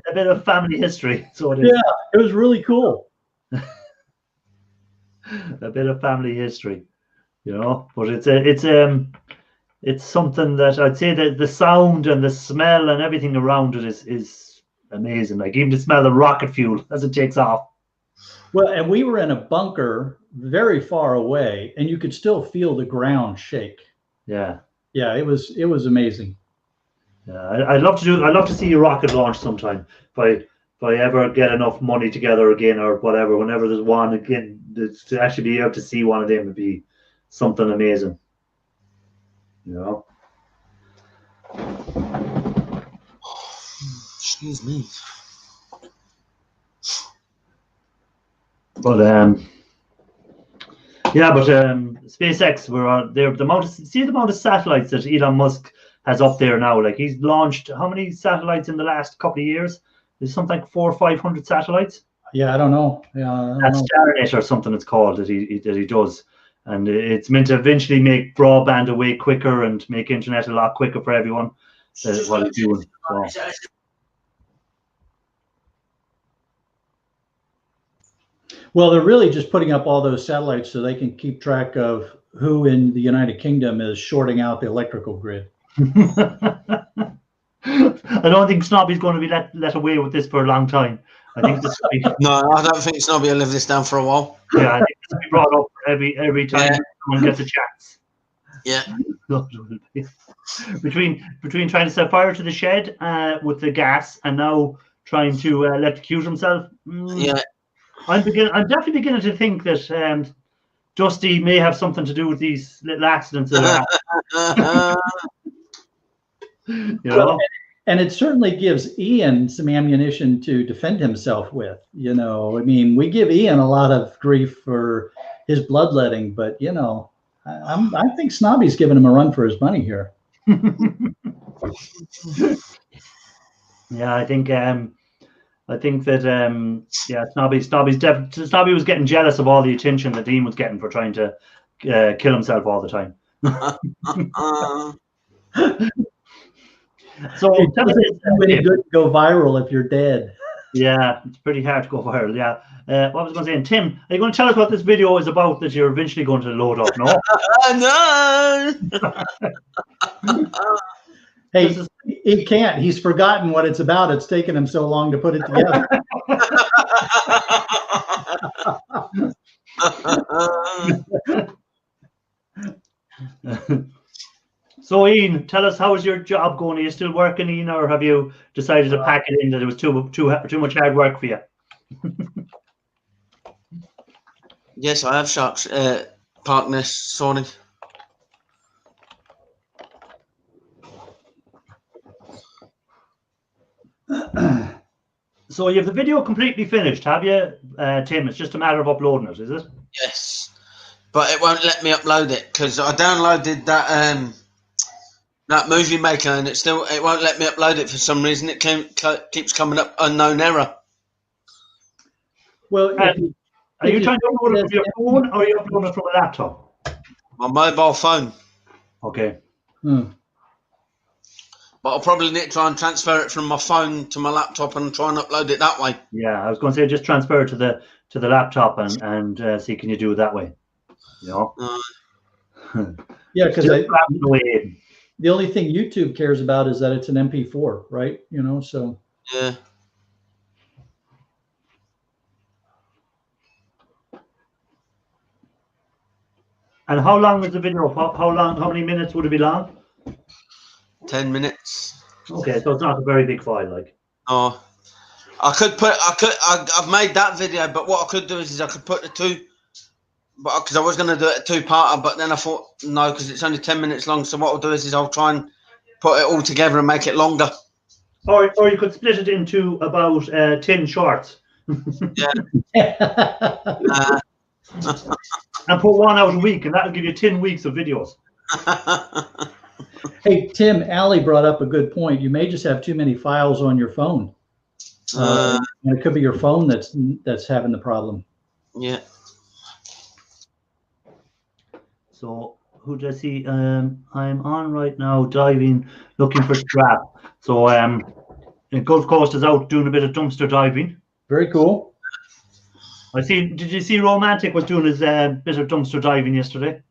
A bit of family history. So it is. Yeah, it was really cool. A bit of family history, but it's something that I'd say that the sound and the smell and everything around it is amazing. Like even the smell of rocket fuel as it takes off. Well, and we were in a bunker very far away, and you could still feel the ground shake. Yeah. Yeah, it was amazing. Yeah, I'd love to see a rocket launch sometime. If I ever get enough money together again or whatever, whenever there's one again, to actually be able to see one of them would be something amazing. Excuse me. But SpaceX the amount of satellites that Elon Musk has up there now. Like he's launched how many satellites in the last couple of years? There's something like 400 or 500 satellites. Yeah, I don't know. Yeah, that's Starnet or something it's called that he does, and it's meant to eventually make broadband a way quicker and make internet a lot quicker for everyone. What he's doing. So. Well, they're really just putting up all those satellites so they can keep track of who in the United Kingdom is shorting out the electrical grid. I don't think Snobby's going to be let away with this for a long time. I think this will be... No, I don't think Snobby will live this down for a while. Yeah, I think this will be brought up every time someone gets a chance. Yeah. Between trying to set fire to the shed with the gas and now trying to electrocute himself. Yeah. I'm definitely beginning to think that Dusty may have something to do with these little accidents that happen. Well, and it certainly gives Ian some ammunition to defend himself with. I mean, we give Ian a lot of grief for his bloodletting, but I think Snobby's giving him a run for his money here. Yeah, I think that Snobby was getting jealous of all the attention that Dean was getting for trying to kill himself all the time. So it's really good to go viral if you're dead. Yeah, it's pretty hard to go viral. Yeah. What was I going to say? And Tim, are you going to tell us what this video is about that you're eventually going to load up? No. No. Hey, he can't. He's forgotten what it's about. It's taken him so long to put it together. So Ian, tell us, how is your job going? Are you still working, Ian, or have you decided to pack it in that it was too much hard work for you? Yes, I have sharks. Partners, Sony. So you have the video completely finished, have you, Tim? It's just a matter of uploading it, is it? Yes, but it won't let me upload it because I downloaded that that movie maker and it won't let me upload it for some reason. It keeps coming up unknown error. Well, are you trying to upload it from your phone or are you uploading it from a laptop? My mobile phone. Okay. But I'll probably need to try and transfer it from my phone to my laptop and try and upload it that way. Yeah, I was going to say just transfer it to the laptop and see can you do it that way. You know. Yeah, because the only thing YouTube cares about is that it's an MP4, right? You know, so. Yeah. And how long was the video? How many minutes would it be long? 10 minutes. Okay, so it's not a very big file, like. Oh, I've made that video, but what I could do is I could put the two, but because I was going to do it a two-parter, but then I thought no, because it's only 10 minutes long. So what I'll do is I'll try and put it all together and make it longer. Or you could split it into about 10 shorts. Yeah. And put one out a week, and that'll give you 10 weeks of videos. Hey, Tim, Ali brought up a good point. You may just have too many files on your phone. And it could be your phone that's having the problem. Yeah. So who did I see? I'm on right now, diving, looking for scrap. So Gulf Coast is out doing a bit of dumpster diving. Very cool. Did you see Romantic was doing his bit of dumpster diving yesterday?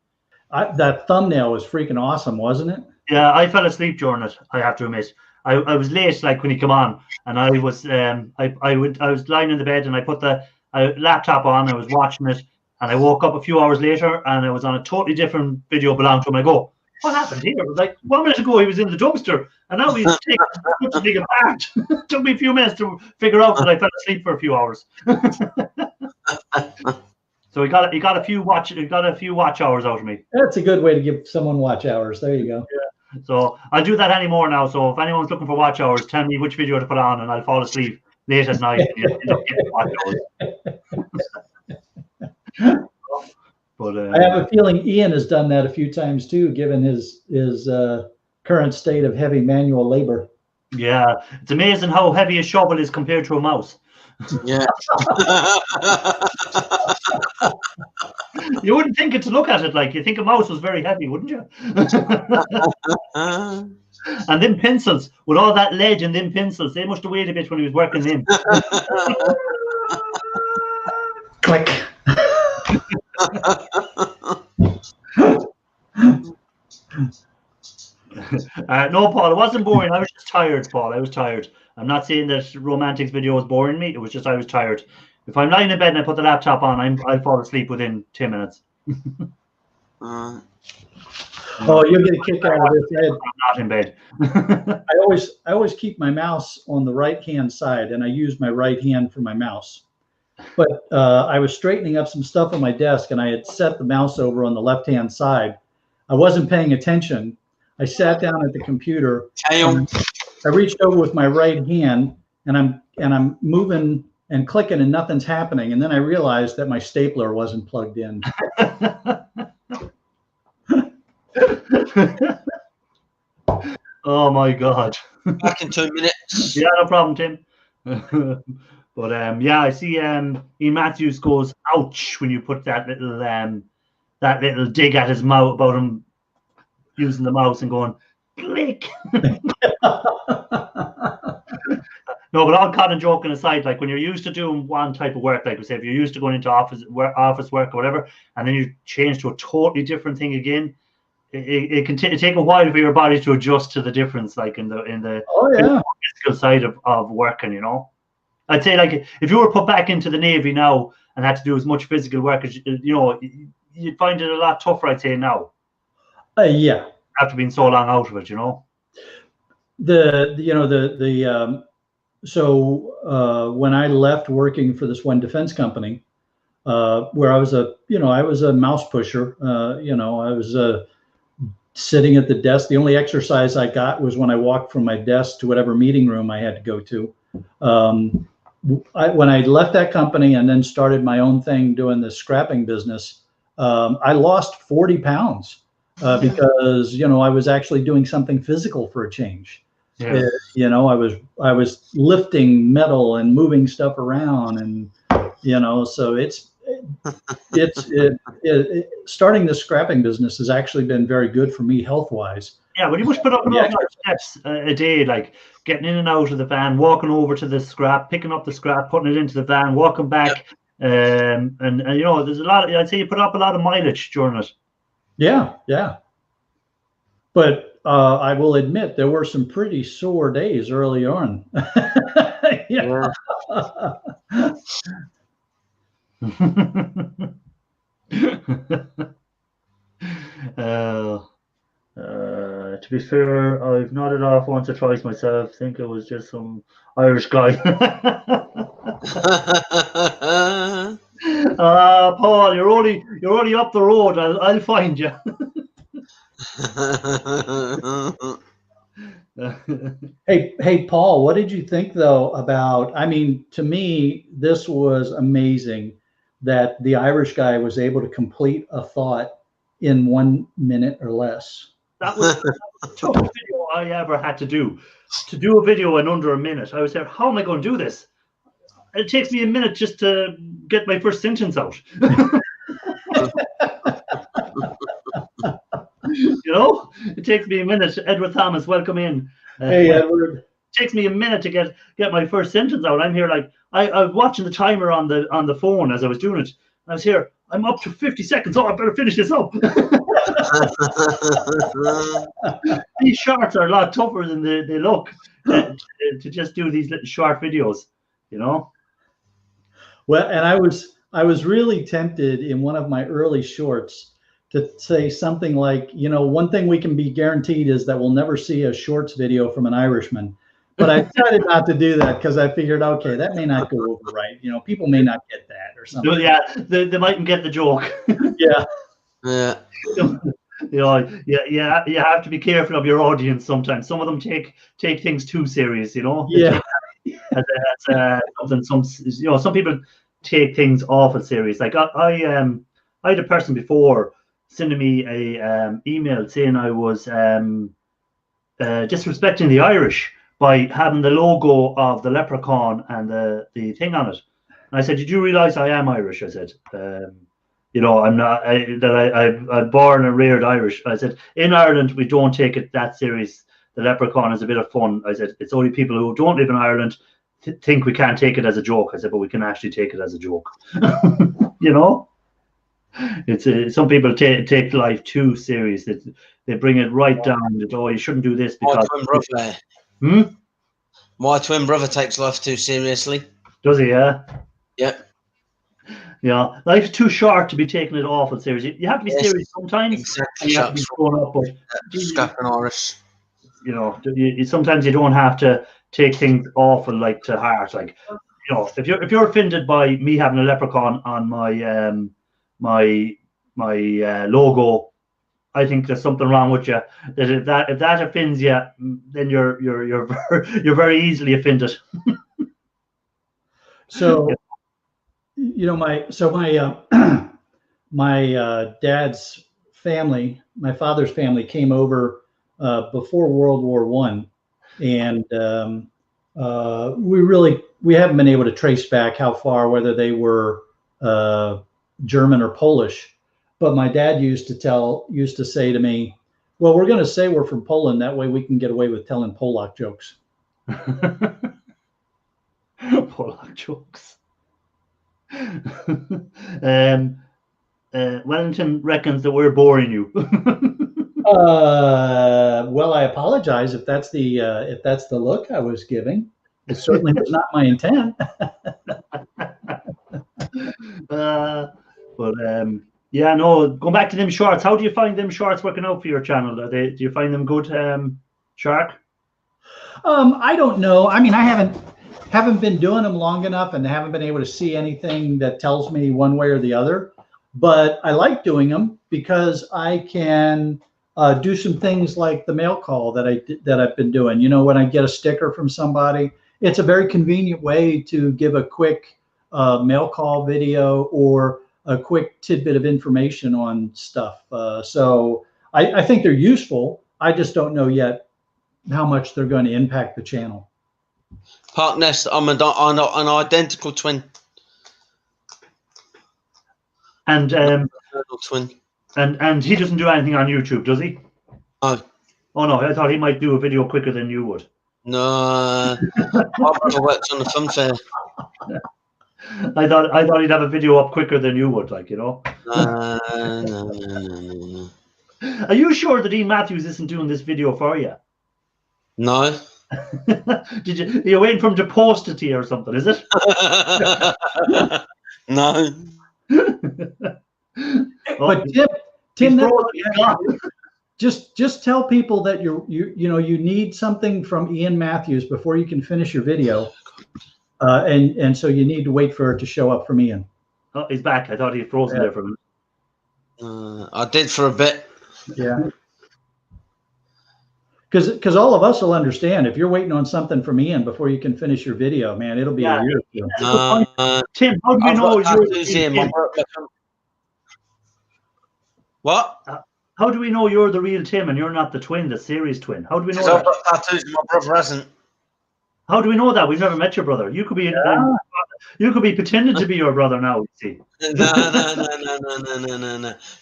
That thumbnail was freaking awesome, wasn't it? Yeah, I fell asleep during it, I have to admit. I was late, like when he came on, and I was lying in the bed and I put the laptop on. I was watching it, and I woke up a few hours later and I was on a totally different video belonging to him. I go, what happened here? It was like 1 minute ago he was in the dumpster, and now he's taking such a big apart. It took me a few minutes to figure out that I fell asleep for a few hours. So he got a few watch hours out of me. That's a good way to give someone watch hours. There you go. Yeah. So I'll do that anymore now. So if anyone's looking for watch hours, tell me which video to put on, and I'll fall asleep late at night. And you end up getting watch hours. But I have a feeling Ian has done that a few times too, given his current state of heavy manual labor. Yeah, it's amazing how heavy a shovel is compared to a mouse. Yeah. You wouldn't think it to look at it like you think a mouse was very heavy, wouldn't you? And them pencils, with all that lead in them pencils, they must have weighed a bit when he was working them. Click. No, Paul, it wasn't boring. I was just tired, Paul. I was tired. I'm not saying that Romantic's video was boring me. It was just I was tired. If I'm lying in bed and I put the laptop on, I'll fall asleep within 10 minutes. Oh, you'll get a kick out of this. I'm not in bed. I always keep my mouse on the right-hand side, and I use my right hand for my mouse. But I was straightening up some stuff on my desk, and I had set the mouse over on the left-hand side. I wasn't paying attention. I sat down at the computer. I reached over with my right hand, and I'm moving and clicking, and nothing's happening. And then I realized that my stapler wasn't plugged in. Oh my God. Back in 2 minutes. Yeah, no problem, Tim. But yeah, I see Ian Matthews goes ouch when you put that little dig at his mouth about him using the mouse and going click. No, but all kind of joking aside, like when you're used to doing one type of work, like we say, if you're used to going into office work or whatever, and then you change to a totally different thing again, it can take a while for your body to adjust to the difference, like in the physical side of working, you know. I'd say, like, if you were put back into the Navy now and had to do as much physical work as you know, you'd find it a lot tougher, I'd say now. Yeah, after being so long out of it, you know. So when I left working for this one defense company, where I was a mouse pusher, I was sitting at the desk. The only exercise I got was when I walked from my desk to whatever meeting room I had to go to. When I left that company and then started my own thing doing the scrapping business, I lost 40 pounds because, I was actually doing something physical for a change. Yeah. I was lifting metal and moving stuff around, and so it's starting the scrapping business has actually been very good for me health wise. Yeah, well, you must put up a lot of steps a day, like getting in and out of the van, walking over to the scrap, picking up the scrap, putting it into the van, walking back, and there's a lot. I'd say you put up a lot of mileage during it. Yeah. But I will admit there were some pretty sore days early on. Yeah. To be fair, I've nodded off once or twice myself. I think it was just some Irish guy. Paul, you're only up the road. I'll find you. Hey, Paul, what did you think though about? I mean, to me, this was amazing that the Irish guy was able to complete a thought in 1 minute or less. That was the toughest video I ever had to do. To do a video in under a minute, I was there. How am I going to do this? It takes me a minute just to get my first sentence out. It takes me a minute. Edward Thomas, welcome in. Hey, Edward. It takes me a minute to get my first sentence out. I'm here like I was watching the timer on the phone as I was doing it. I was here. I'm up to 50 seconds. Oh, I better finish this up. These shorts are a lot tougher than they look to just do these little short videos, Well, and I was really tempted in one of my early shorts to say something like, one thing we can be guaranteed is that we'll never see a shorts video from an Irishman. But I decided not to do that because I figured, okay, that may not go over right. People may not get that or something. Yeah, they mightn't get the joke. Yeah. You have to be careful of your audience sometimes. Some of them take things too serious, Yeah. Some people take things awful serious. Like I had a person before sending me a email saying I was disrespecting the Irish by having the logo of the leprechaun and the thing on it. And I said, did you realize I am Irish? I said, I'm not, I'm born and reared Irish. I said, in Ireland, we don't take it that serious. The leprechaun is a bit of fun. I said, it's only people who don't live in Ireland think we can't take it as a joke. I said, but we can actually take it as a joke. It's some people take life too serious. They bring it right down. That, you shouldn't do this because. My twin brother takes life too seriously. Does he? Yeah. Yep. Yeah, life's too short to be taking it awful seriously. You have to be serious sometimes. Exactly. You have to be grown up, but Scrapping Irish. Sometimes you don't have to take things awful like to heart. Like, if you're offended by me having a leprechaun on my logo, I think there's something wrong with you. That if that offends you, then you're very easily offended. So, my dad's family, my father's family, came over before World War I, and we haven't been able to trace back how far, whether they were German or Polish. But my dad used to say to me, well, we're going to say we're from Poland. That way we can get away with telling Polak jokes. Polak jokes. Wellington reckons that we're boring you. Well, I apologize if that's the look I was giving. It certainly was not my intent. Yeah, no, going back to them shorts, how do you find them shorts working out for your channel? Do you find them good, Shark? I don't know. I mean, I haven't been doing them long enough and haven't been able to see anything that tells me one way or the other. But I like doing them because I can do some things like the mail call that I've been doing. You know, when I get a sticker from somebody, it's a very convenient way to give a quick mail call video or a quick tidbit of information on stuff. So I think they're useful. I just don't know yet how much they're going to impact the channel. Park Nest, I'm an identical twin. And twin. And he doesn't do anything on YouTube, does he? No. Oh no, I thought he might do a video quicker than you would. No, my brother works on the fun fair. I thought he'd have a video up quicker than you would, like, you know. No. Are you sure that Ian Matthews isn't doing this video for you? No. You're waiting for him to post it to you or something, is it? No. But Tim, just tell people that you need something from Ian Matthews before you can finish your video, and so you need to wait for it to show up from Ian. Oh, he's back. I thought he had frozen there for a minute. I did for a bit. Yeah. Because all of us will understand if you're waiting on something from Ian before you can finish your video, man, it'll be a year. Tim, how do you know you're Tim? What? How do we know you're the real Tim and you're not the twin, the series twin? How do we know that? I've got tattoos and my brother hasn't. How do we know that? We've never met your brother. You could be you could be pretending to be your brother now, you see. No.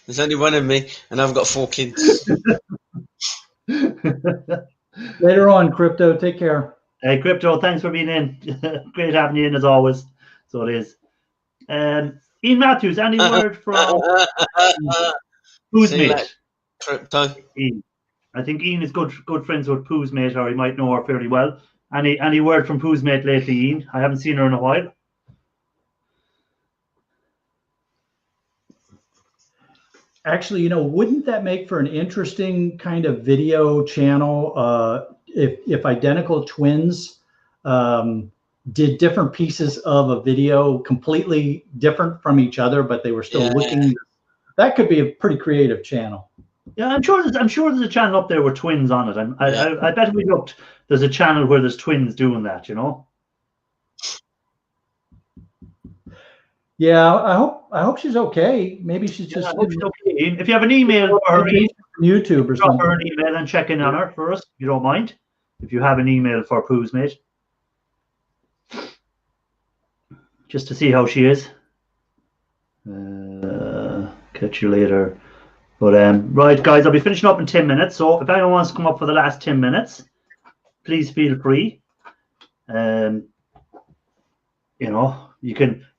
There's only one of me and I've got 4 kids. Later on, Crypto. Take care. Hey, Crypto, thanks for being in. Great having you in as always. So it is. Ian Matthews, any word from Pooh's mate? Crypto. Ian. I think Ian is good friends with Pooh's mate, or he might know her fairly well. Any word from Pooh's mate lately, Ian? I haven't seen her in a while. Actually, wouldn't that make for an interesting kind of video channel if identical twins did different pieces of a video completely different from each other, but they were still looking? That could be a pretty creative channel. Yeah, I'm sure there's a channel up there with twins on it. I bet if we looked, there's a channel where there's twins doing that, Yeah, I hope she's okay. Maybe she's just. I hope she's okay. If you have an email for her, YouTube or something, drop her an email and check in on her for us, if you don't mind. If you have an email for Pooh's mate, just to see how she is. Catch you later. But right, guys, I'll be finishing up in 10 minutes. So if anyone wants to come up for the last 10 minutes, please feel free. You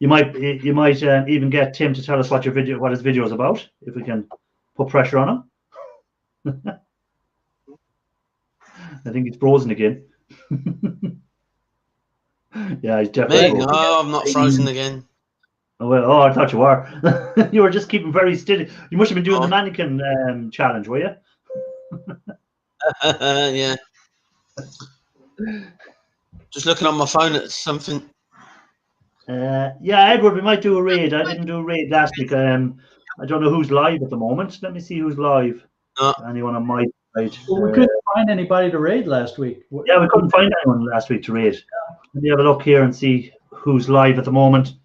might even get Tim to tell us what his video is about, if we can put pressure on him. I think he's frozen again. Yeah, he's definitely. Me? No, I'm not frozen again. Oh, I thought you were. You were just keeping very still. You must have been doing the mannequin challenge, were you? Yeah. Just looking on my phone at something. Yeah, Edward, we might do a raid. I didn't do a raid last week. I don't know who's live at the moment. Let me see who's live. Anyone on my side? Well, we couldn't find anybody to raid last week. Yeah, we couldn't find anyone last week to raid. Let me have a look here and see who's live at the moment.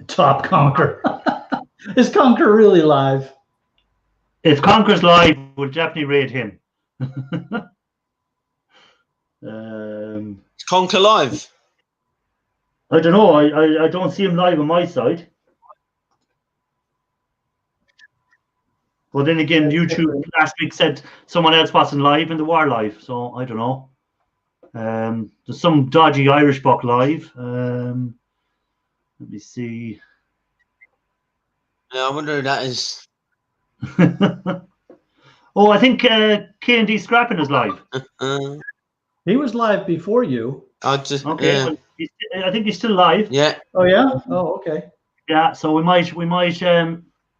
Top Conquer. Is Conquer really live? If Conquer's live, we'll definitely raid him. Is Conquer live? I don't know. I don't see him live on my side. But then again, YouTube last week said someone else wasn't live and they were live. So I don't know. There's some dodgy Irish buck live. Let me see. Yeah, I wonder who that is. Oh, I think K&D Scrapping is live. He was live before you. I just okay. yeah. I think he's still live. Yeah. Oh yeah. Oh okay. Yeah. So we might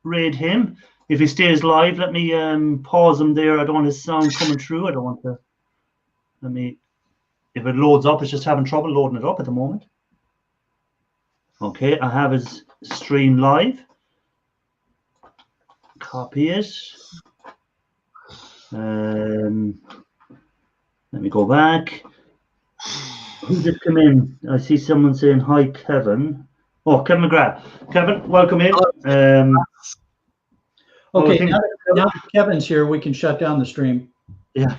raid him if he stays live. Let me pause him there. I don't want his sound coming through. I don't want to. Let me. If it loads up, it's just having trouble loading it up at the moment. Okay, I have his stream live. Copy it. Let me go back. Who just come in? I see someone saying hi, Kevin. Oh, Kevin McGrath. Kevin, welcome in. Okay, now that Kevin's here, we can shut down the stream. Yeah.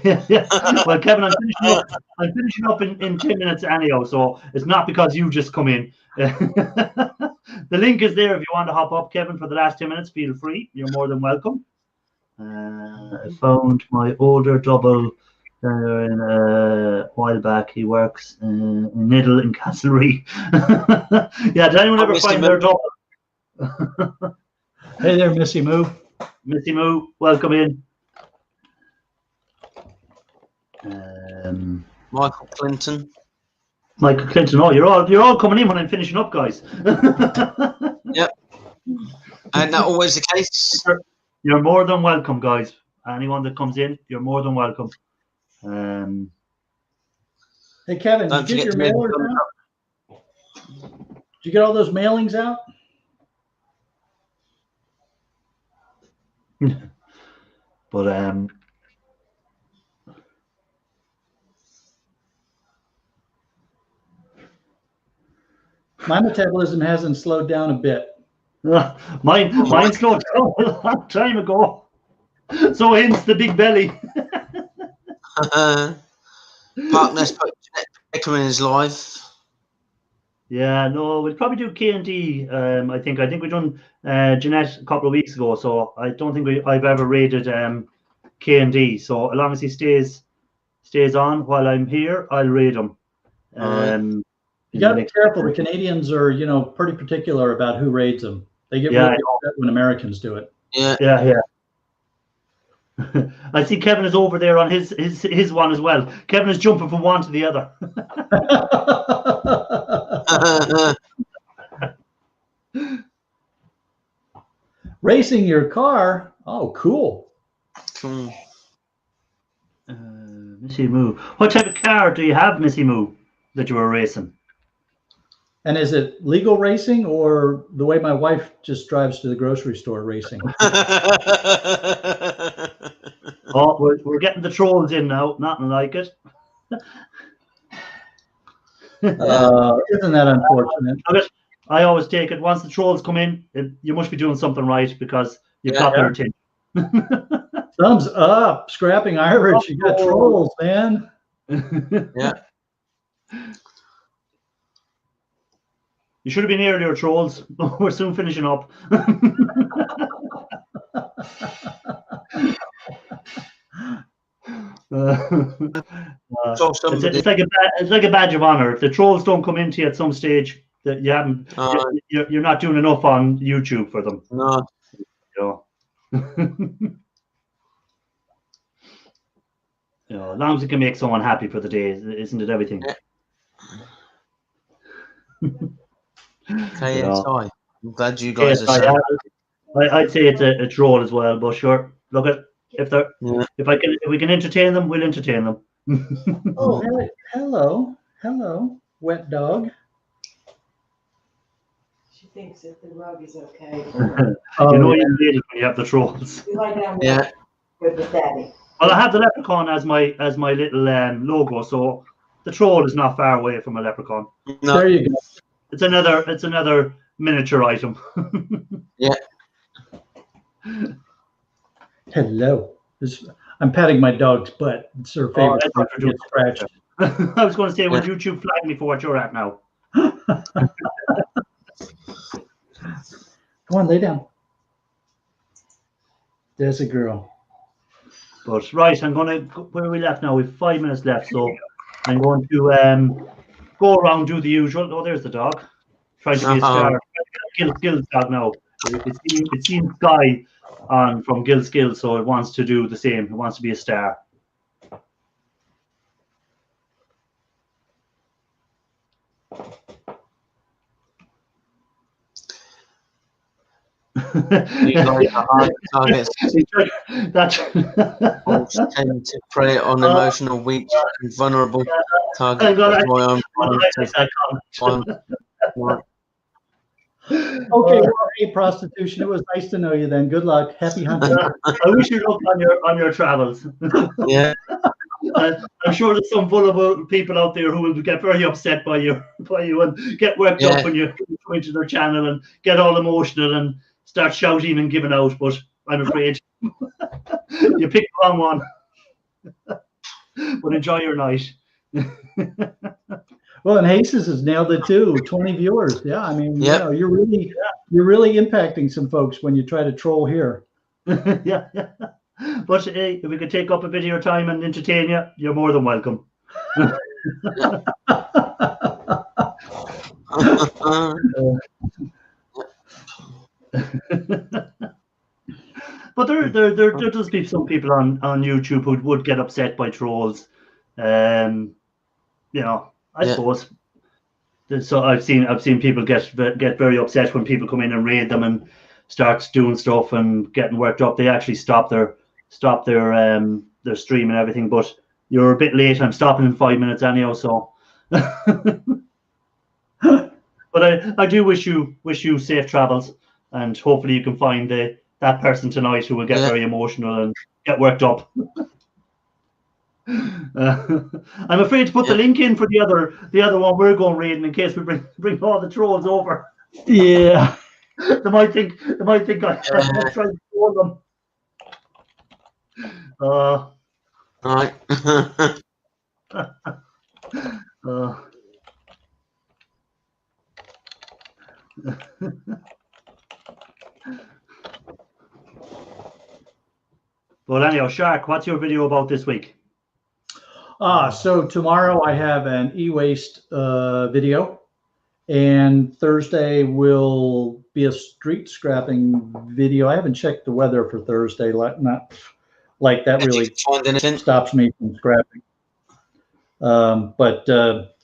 Well, Kevin, I'm finishing up in 10 minutes anyhow, so it's not because you just come in. The link is there if you want to hop up, Kevin, for the last 10 minutes. Feel free. You're more than welcome. I found my older double a while back. He works in Niddle in Castlereagh. Yeah, did anyone ever find their double? Hey there, Missy Moo. Missy Moo, welcome in. Michael Clinton. Michael Clinton. Oh, you're all coming in when I'm finishing up, guys. Yep. And that always the case. You're more than welcome, guys. Anyone that comes in, you're more than welcome. Hey, Kevin, did you get your mailers out? Did you get all those mailings out? But my metabolism hasn't slowed down a bit. Mine slowed down a long time ago. So hence the big belly. Partners put Jeanette in his life. Yeah, no, we'll probably do K&D. I think we done Jeanette a couple of weeks ago, so I don't think I've ever raided K&D. So as long as he stays on while I'm here, I'll raid him. You got to be careful. The Canadians are, pretty particular about who raids them. They get really upset when Americans do it. Yeah. I see Kevin is over there on his one as well. Kevin is jumping from one to the other. Racing your car? Oh, cool. Missy Moo. What type of car do you have, Missy Moo, that you were racing? And is it legal racing or the way my wife just drives to the grocery store racing? Oh, we're getting the trolls in now. Nothing like it. Isn't that unfortunate? I always take it. Once the trolls come in, you must be doing something right because you've got their attention. Thumbs up, Scrapping Irish. You got trolls, man. Yeah. You should have been earlier, trolls. We're soon finishing up. It's like a badge of honor. If the trolls don't come into you at some stage, that you haven't, you're not doing enough on YouTube for them. No. As long as it can make someone happy for the day, isn't it everything? KSI. I'm glad you guys are saying. I'd say it's a troll as well, but sure. Look at if we can entertain them, we'll entertain them. Oh, hello, wet dog. She thinks that the rug is okay. You know you did it when you have the trolls. You lie down with the daddy. Well, I have the leprechaun as my little logo, so the troll is not far away from a leprechaun. No. There you go. It's another miniature item. Yeah. Hello. I'm patting my dog's butt. It's her favorite. To get scratched. I was going to say, would YouTube flag me for what you're at now? Come on, lay down. There's a girl. But right, I'm going to, where are we left now? We've 5 minutes left, so I'm going to go around, do the usual. Oh, there's the dog. Trying to be a star. Gil's dog now. It's seen Sky on from Gil's Gill, so it wants to do the same. It wants to be a star. You guys are hard targets. That's Wolves tend to prey on emotional, weak, and vulnerable targets. I'm gonna- That's why I'm I like that comment. Okay, well, hey, prostitution. It was nice to know you. Then, good luck. Happy hunting. I wish you luck on your travels. Yeah. I'm sure there's some vulnerable people out there who will get very upset by you and get worked up when you come into their channel and get all emotional and start shouting and giving out. But I'm afraid you picked the wrong one. But enjoy your night. Well, and Jesus has nailed it too. 20 viewers. Yeah, I mean, you know, you're really impacting some folks when you try to troll here. Yeah. But hey, if we could take up a bit of your time and entertain you, you're more than welcome. But there does be some people on YouTube who would get upset by trolls. You know, I suppose. So I've seen people get very upset when people come in and raid them and start doing stuff and getting worked up. They actually stop their stream and everything. But you're a bit late. I'm stopping in 5 minutes anyhow. So, but I do wish you safe travels, and hopefully you can find that person tonight who will get very emotional and get worked up. I'm afraid to put the link in for the other one we're going raiding in case we bring all the trolls over. Yeah. They might think I'm trying to troll them. Right. But anyhow, Shark, what's your video about this week? So tomorrow I have an e-waste video, and Thursday will be a street scrapping video. I haven't checked the weather for Thursday. Not like that really stops me from scrapping.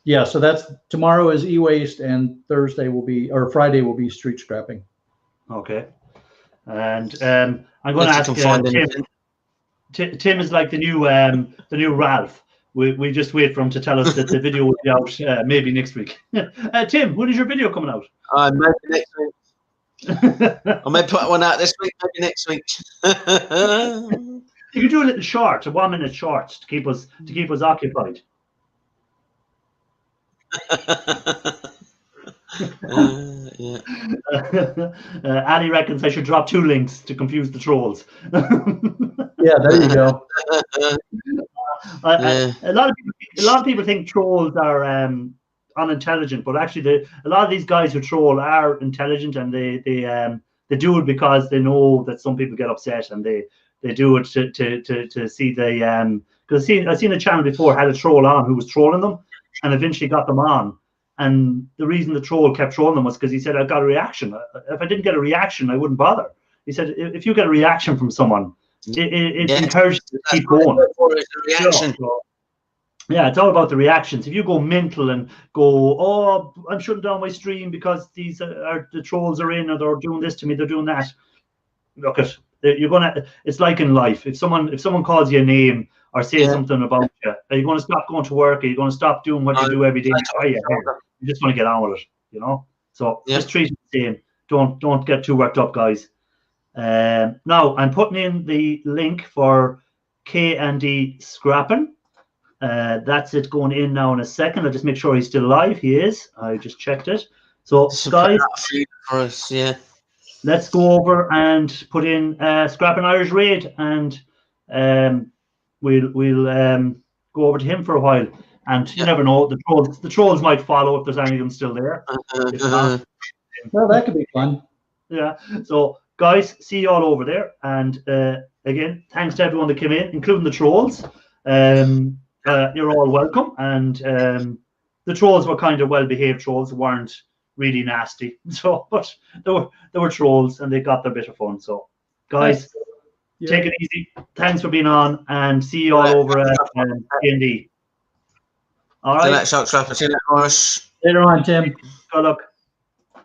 Yeah, so that's tomorrow is e-waste, and Friday will be street scrapping. Okay, and I'm going to ask Tim. Tim is like the new Ralph. We just wait for him to tell us that the video will be out maybe next week. Tim, when is your video coming out? Maybe next week. I may put one out this week, maybe next week. You can do a little short, a 1 minute short to keep us occupied. Ali reckons I should drop 2 links to confuse the trolls. Yeah, there you go. A lot of people think trolls are unintelligent, but actually a lot of these guys who troll are intelligent, and they do it because they know that some people get upset, and they do it to see the because I've seen a channel before had a troll on who was trolling them, and eventually got them on. And the reason the troll kept trolling them was because he said, I got a reaction. If I didn't get a reaction, I wouldn't bother. He said, if you get a reaction from someone, it encourages you to keep going. Yeah, it's all about the reactions. If you go mental and go, oh, I'm shutting down my stream because these are the trolls are in, or they're doing this to me, they're doing that. Look, it's like in life. If someone calls you a name or says something about you, are you going to stop going to work? Are you going to stop doing what you do every day? You just want to get on with it, you know? So just treat it the same. Don't get too worked up, guys. Now I'm putting in the link for K&D scrapping. That's it going in now in a second. I'll just make sure he's still alive. He is. I just checked it. So guys, for us, let's go over and put in Scrapping Irish Raid, and we'll go over to him for a while. And you never know, the trolls might follow if there's any of them still there. If not, well, that could be fun. Yeah. So guys, see you all over there. And again, thanks to everyone that came in, including the trolls. You're all welcome. And the trolls were kind of well-behaved trolls, weren't really nasty. So, but they were trolls, and they got their bit of fun. So, guys, take it easy. Thanks for being on, and see you all over at D&D. All right. See you later, Shark Scrapper. See you later, Morris. Later on, Tim. Good luck.